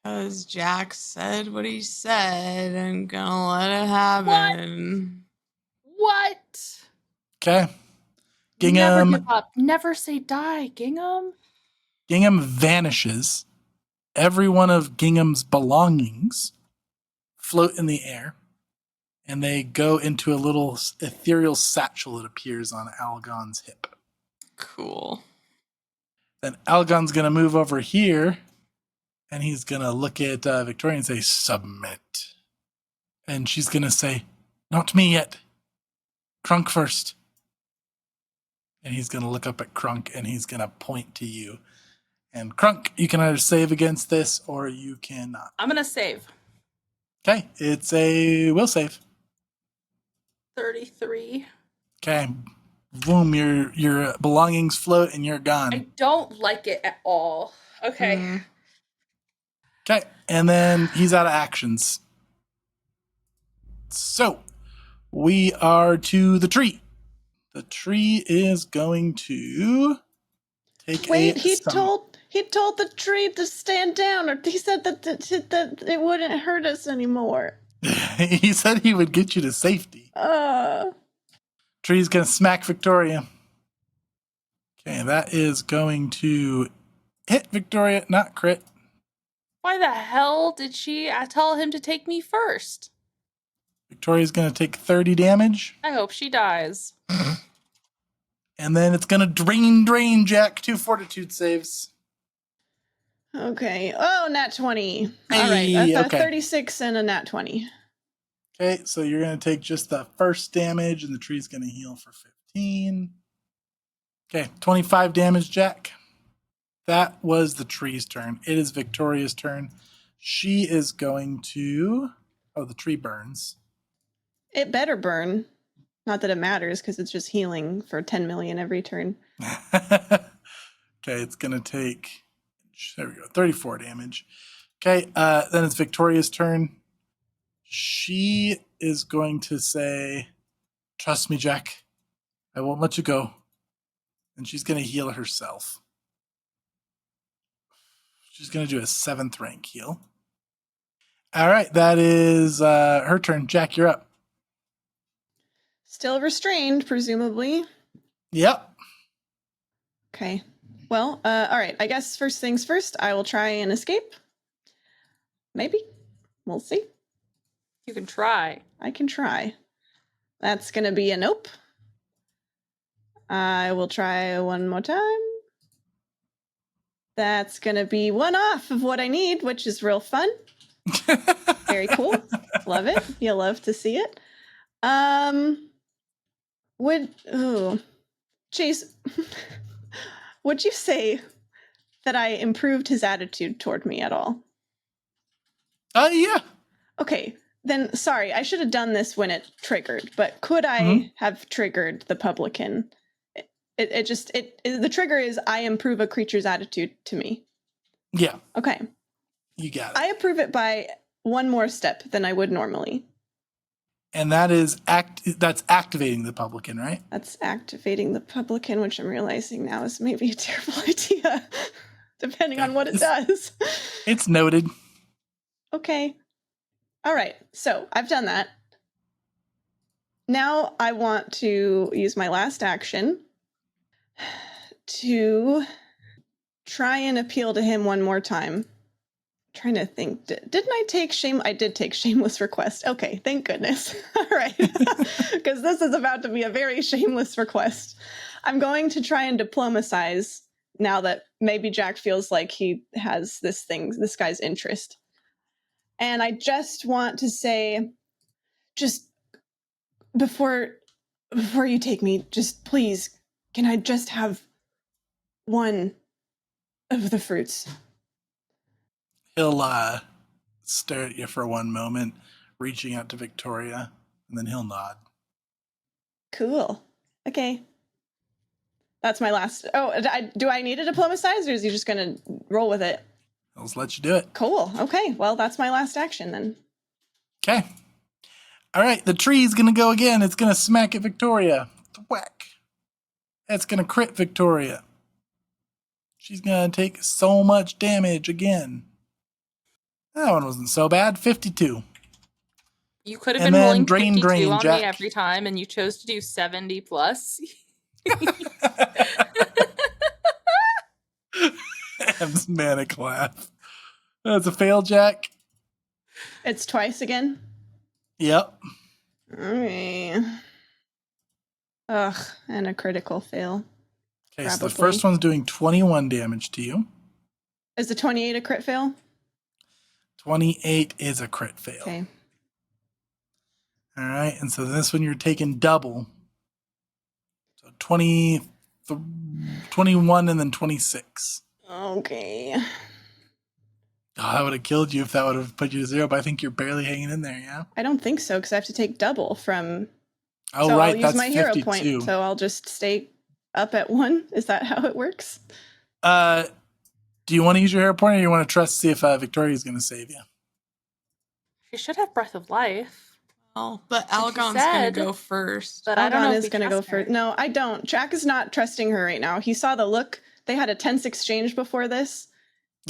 Because Jack said what he said, I'm gonna let it happen. What? Okay. Never Gingham, give up. Never say die, Gingham. Gingham vanishes. Every one of Gingham's belongings float in the air, and they go into a little ethereal satchel that appears on Algon's hip. Cool. Then Algon's going to move over here, and he's going to look at Victoria and say, submit. And she's going to say, not me yet. Crunk first. And he's going to look up at Crunk, and he's going to point to you. And Crunk, you can either save against this, or you cannot. I'm gonna save. Okay, it's a will save. 33. Okay, boom, your belongings float, and you're gone. I don't like it at all. Okay. Mm. Okay, and then he's out of actions. So, we are to the tree. The tree is going to take Wait, a he summon. told the tree to stand down, or he said that it wouldn't hurt us anymore. He said he would get you to safety. Tree's going to smack Victoria. Okay, that is going to hit Victoria, not crit. Why the hell did she tell him to take me first? Victoria's going to take 30 damage. I hope she dies. And then it's going to drain Jack. 2 fortitude saves. Okay. Oh, nat 20. Hey, All right. That's okay. 36 and a nat 20. Okay, so you're going to take just the first damage, and the tree's going to heal for 15. Okay, 25 damage, Jack. That was the tree's turn. It is Victoria's turn. She is going to... Oh, the tree burns. It better burn. Not that it matters, because it's just healing for 10 million every turn. Okay, it's going to take... There we go, 34 damage. Okay, then it's Victoria's turn. She is going to say, trust me, Jack. I won't let you go. And she's going to heal herself. She's going to do a 7th rank heal. All right, that is her turn. Jack, you're up. Still restrained, presumably. Yep. Okay. Well, all right. I guess first things first, I will try and escape. Maybe. We'll see. You can try. I can try. That's going to be a nope. I will try one more time. That's going to be one off of what I need, which is real fun. Very cool. Love it. You'll love to see it. Chase, would you say that I improved his attitude toward me at all? Yeah. Okay, then sorry, I should have done this when it triggered, but could I have triggered the publican? The trigger is I improve a creature's attitude to me. Yeah. Okay. You got it. I approve it by one more step than I would normally. And that's activating the publican, right? That's activating the publican, which I'm realizing now is maybe a terrible idea, depending on what it does. It's noted. Okay. All right. So I've done that. Now I want to use my last action to try and appeal to him one more time. Trying to think. Didn't I take shame? I did take shameless request. Okay, thank goodness. All right. Because this is about to be a very shameless request. I'm going to try and diplomatize now that maybe Jack feels like he has this guy's interest. And I just want to say, just before you take me, just please, can I just have one of the fruits? He'll stare at you for one moment, reaching out to Victoria, and then he'll nod. Cool. Okay. That's my last. Oh, do I need to diplomatize, or is he just going to roll with it? I'll just let you do it. Cool. Okay. Well, that's my last action then. Okay. All right, the tree's going to go again. It's going to smack at Victoria. Whack. That's going to crit Victoria. She's going to take so much damage again. That one wasn't so bad. 52. You could have And been then rolling drain, 52 on Jack. me every time, and you chose to do 70 plus. M's manic laugh. That's a fail, Jack. It's twice again? Yep. Okay. Ugh, and a critical fail. Okay, so the Probably. first one's doing 21 damage to you. Is the 28 a crit fail? 28 is a crit fail. Okay. All right, and so this one you're taking double. So 21 and then 26. Okay. Oh, that would have killed you if that would have put you to 0, but I think you're barely hanging in there, yeah? I don't think so, because I have to take double from... Oh, so right, I'll use that's my hero 52. point, so I'll just stay up at 1. Is that how it works? Do you want to use your hero point, or you want to trust to see if Victoria's going to save you? She should have Breath of Life. Oh, but She Algon's going to said- go first. But I don't know Algon if is going to go first. No, I don't. Jack is not trusting her right now. He saw the look. They had a tense exchange before this.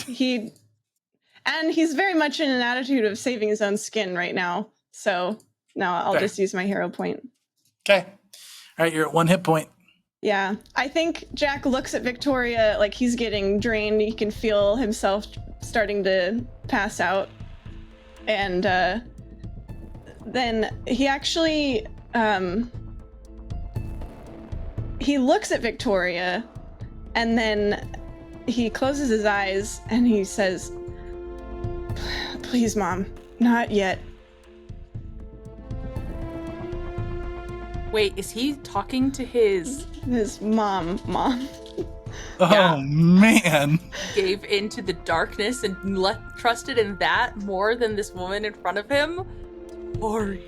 And he's very much in an attitude of saving his own skin right now. So no, I'll Fair. just use my hero point. Okay. All right, you're at 1 hit point. Yeah, I think Jack looks at Victoria like he's getting drained. He can feel himself starting to pass out. And then he actually, he looks at Victoria, and then he closes his eyes and he says, "Please, Mom, not yet." Wait, is he talking to his... His mom. Oh, Yeah. man. gave into the darkness and trusted in that more than this woman in front of him? Ori,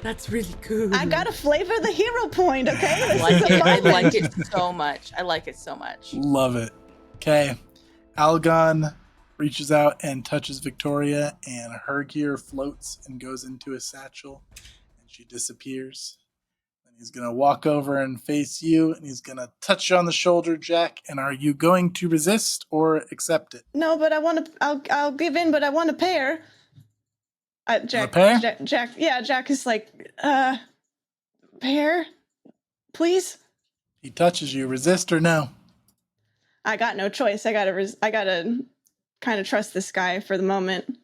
that's really good. I gotta flavor the hero point, okay? I This like is a it. I moment. like it so much. I like it so much. Love it. Okay. Algon reaches out and touches Victoria, and her gear floats and goes into a satchel, and she disappears. And he's going to walk over and face you, and he's going to touch you on the shoulder, Jack. And are you going to resist or accept it? No, but I want to. I'll give in, but I want a pair. Jack. pair? Jack. Yeah, Jack is like, pair, please. He touches you. Resist or no? I got no choice. I gotta kind of trust this guy for the moment.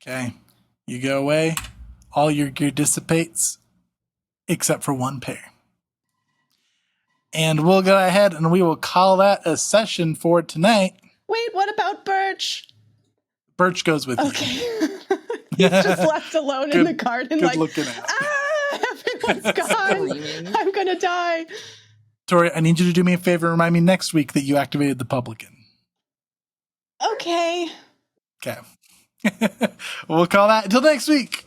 Okay. You go away. All your gear dissipates, except for 1 pair. And we'll go ahead and we will call that a session for tonight. Wait, what about Birch? Birch goes with Okay. He's just left alone in Good- the garden, Good like, looking out. everyone's gone. Screaming. I'm gonna die. Tori, I need you to do me a favor and remind me next week that you activated the publican. Okay. Okay. We'll call that until next week.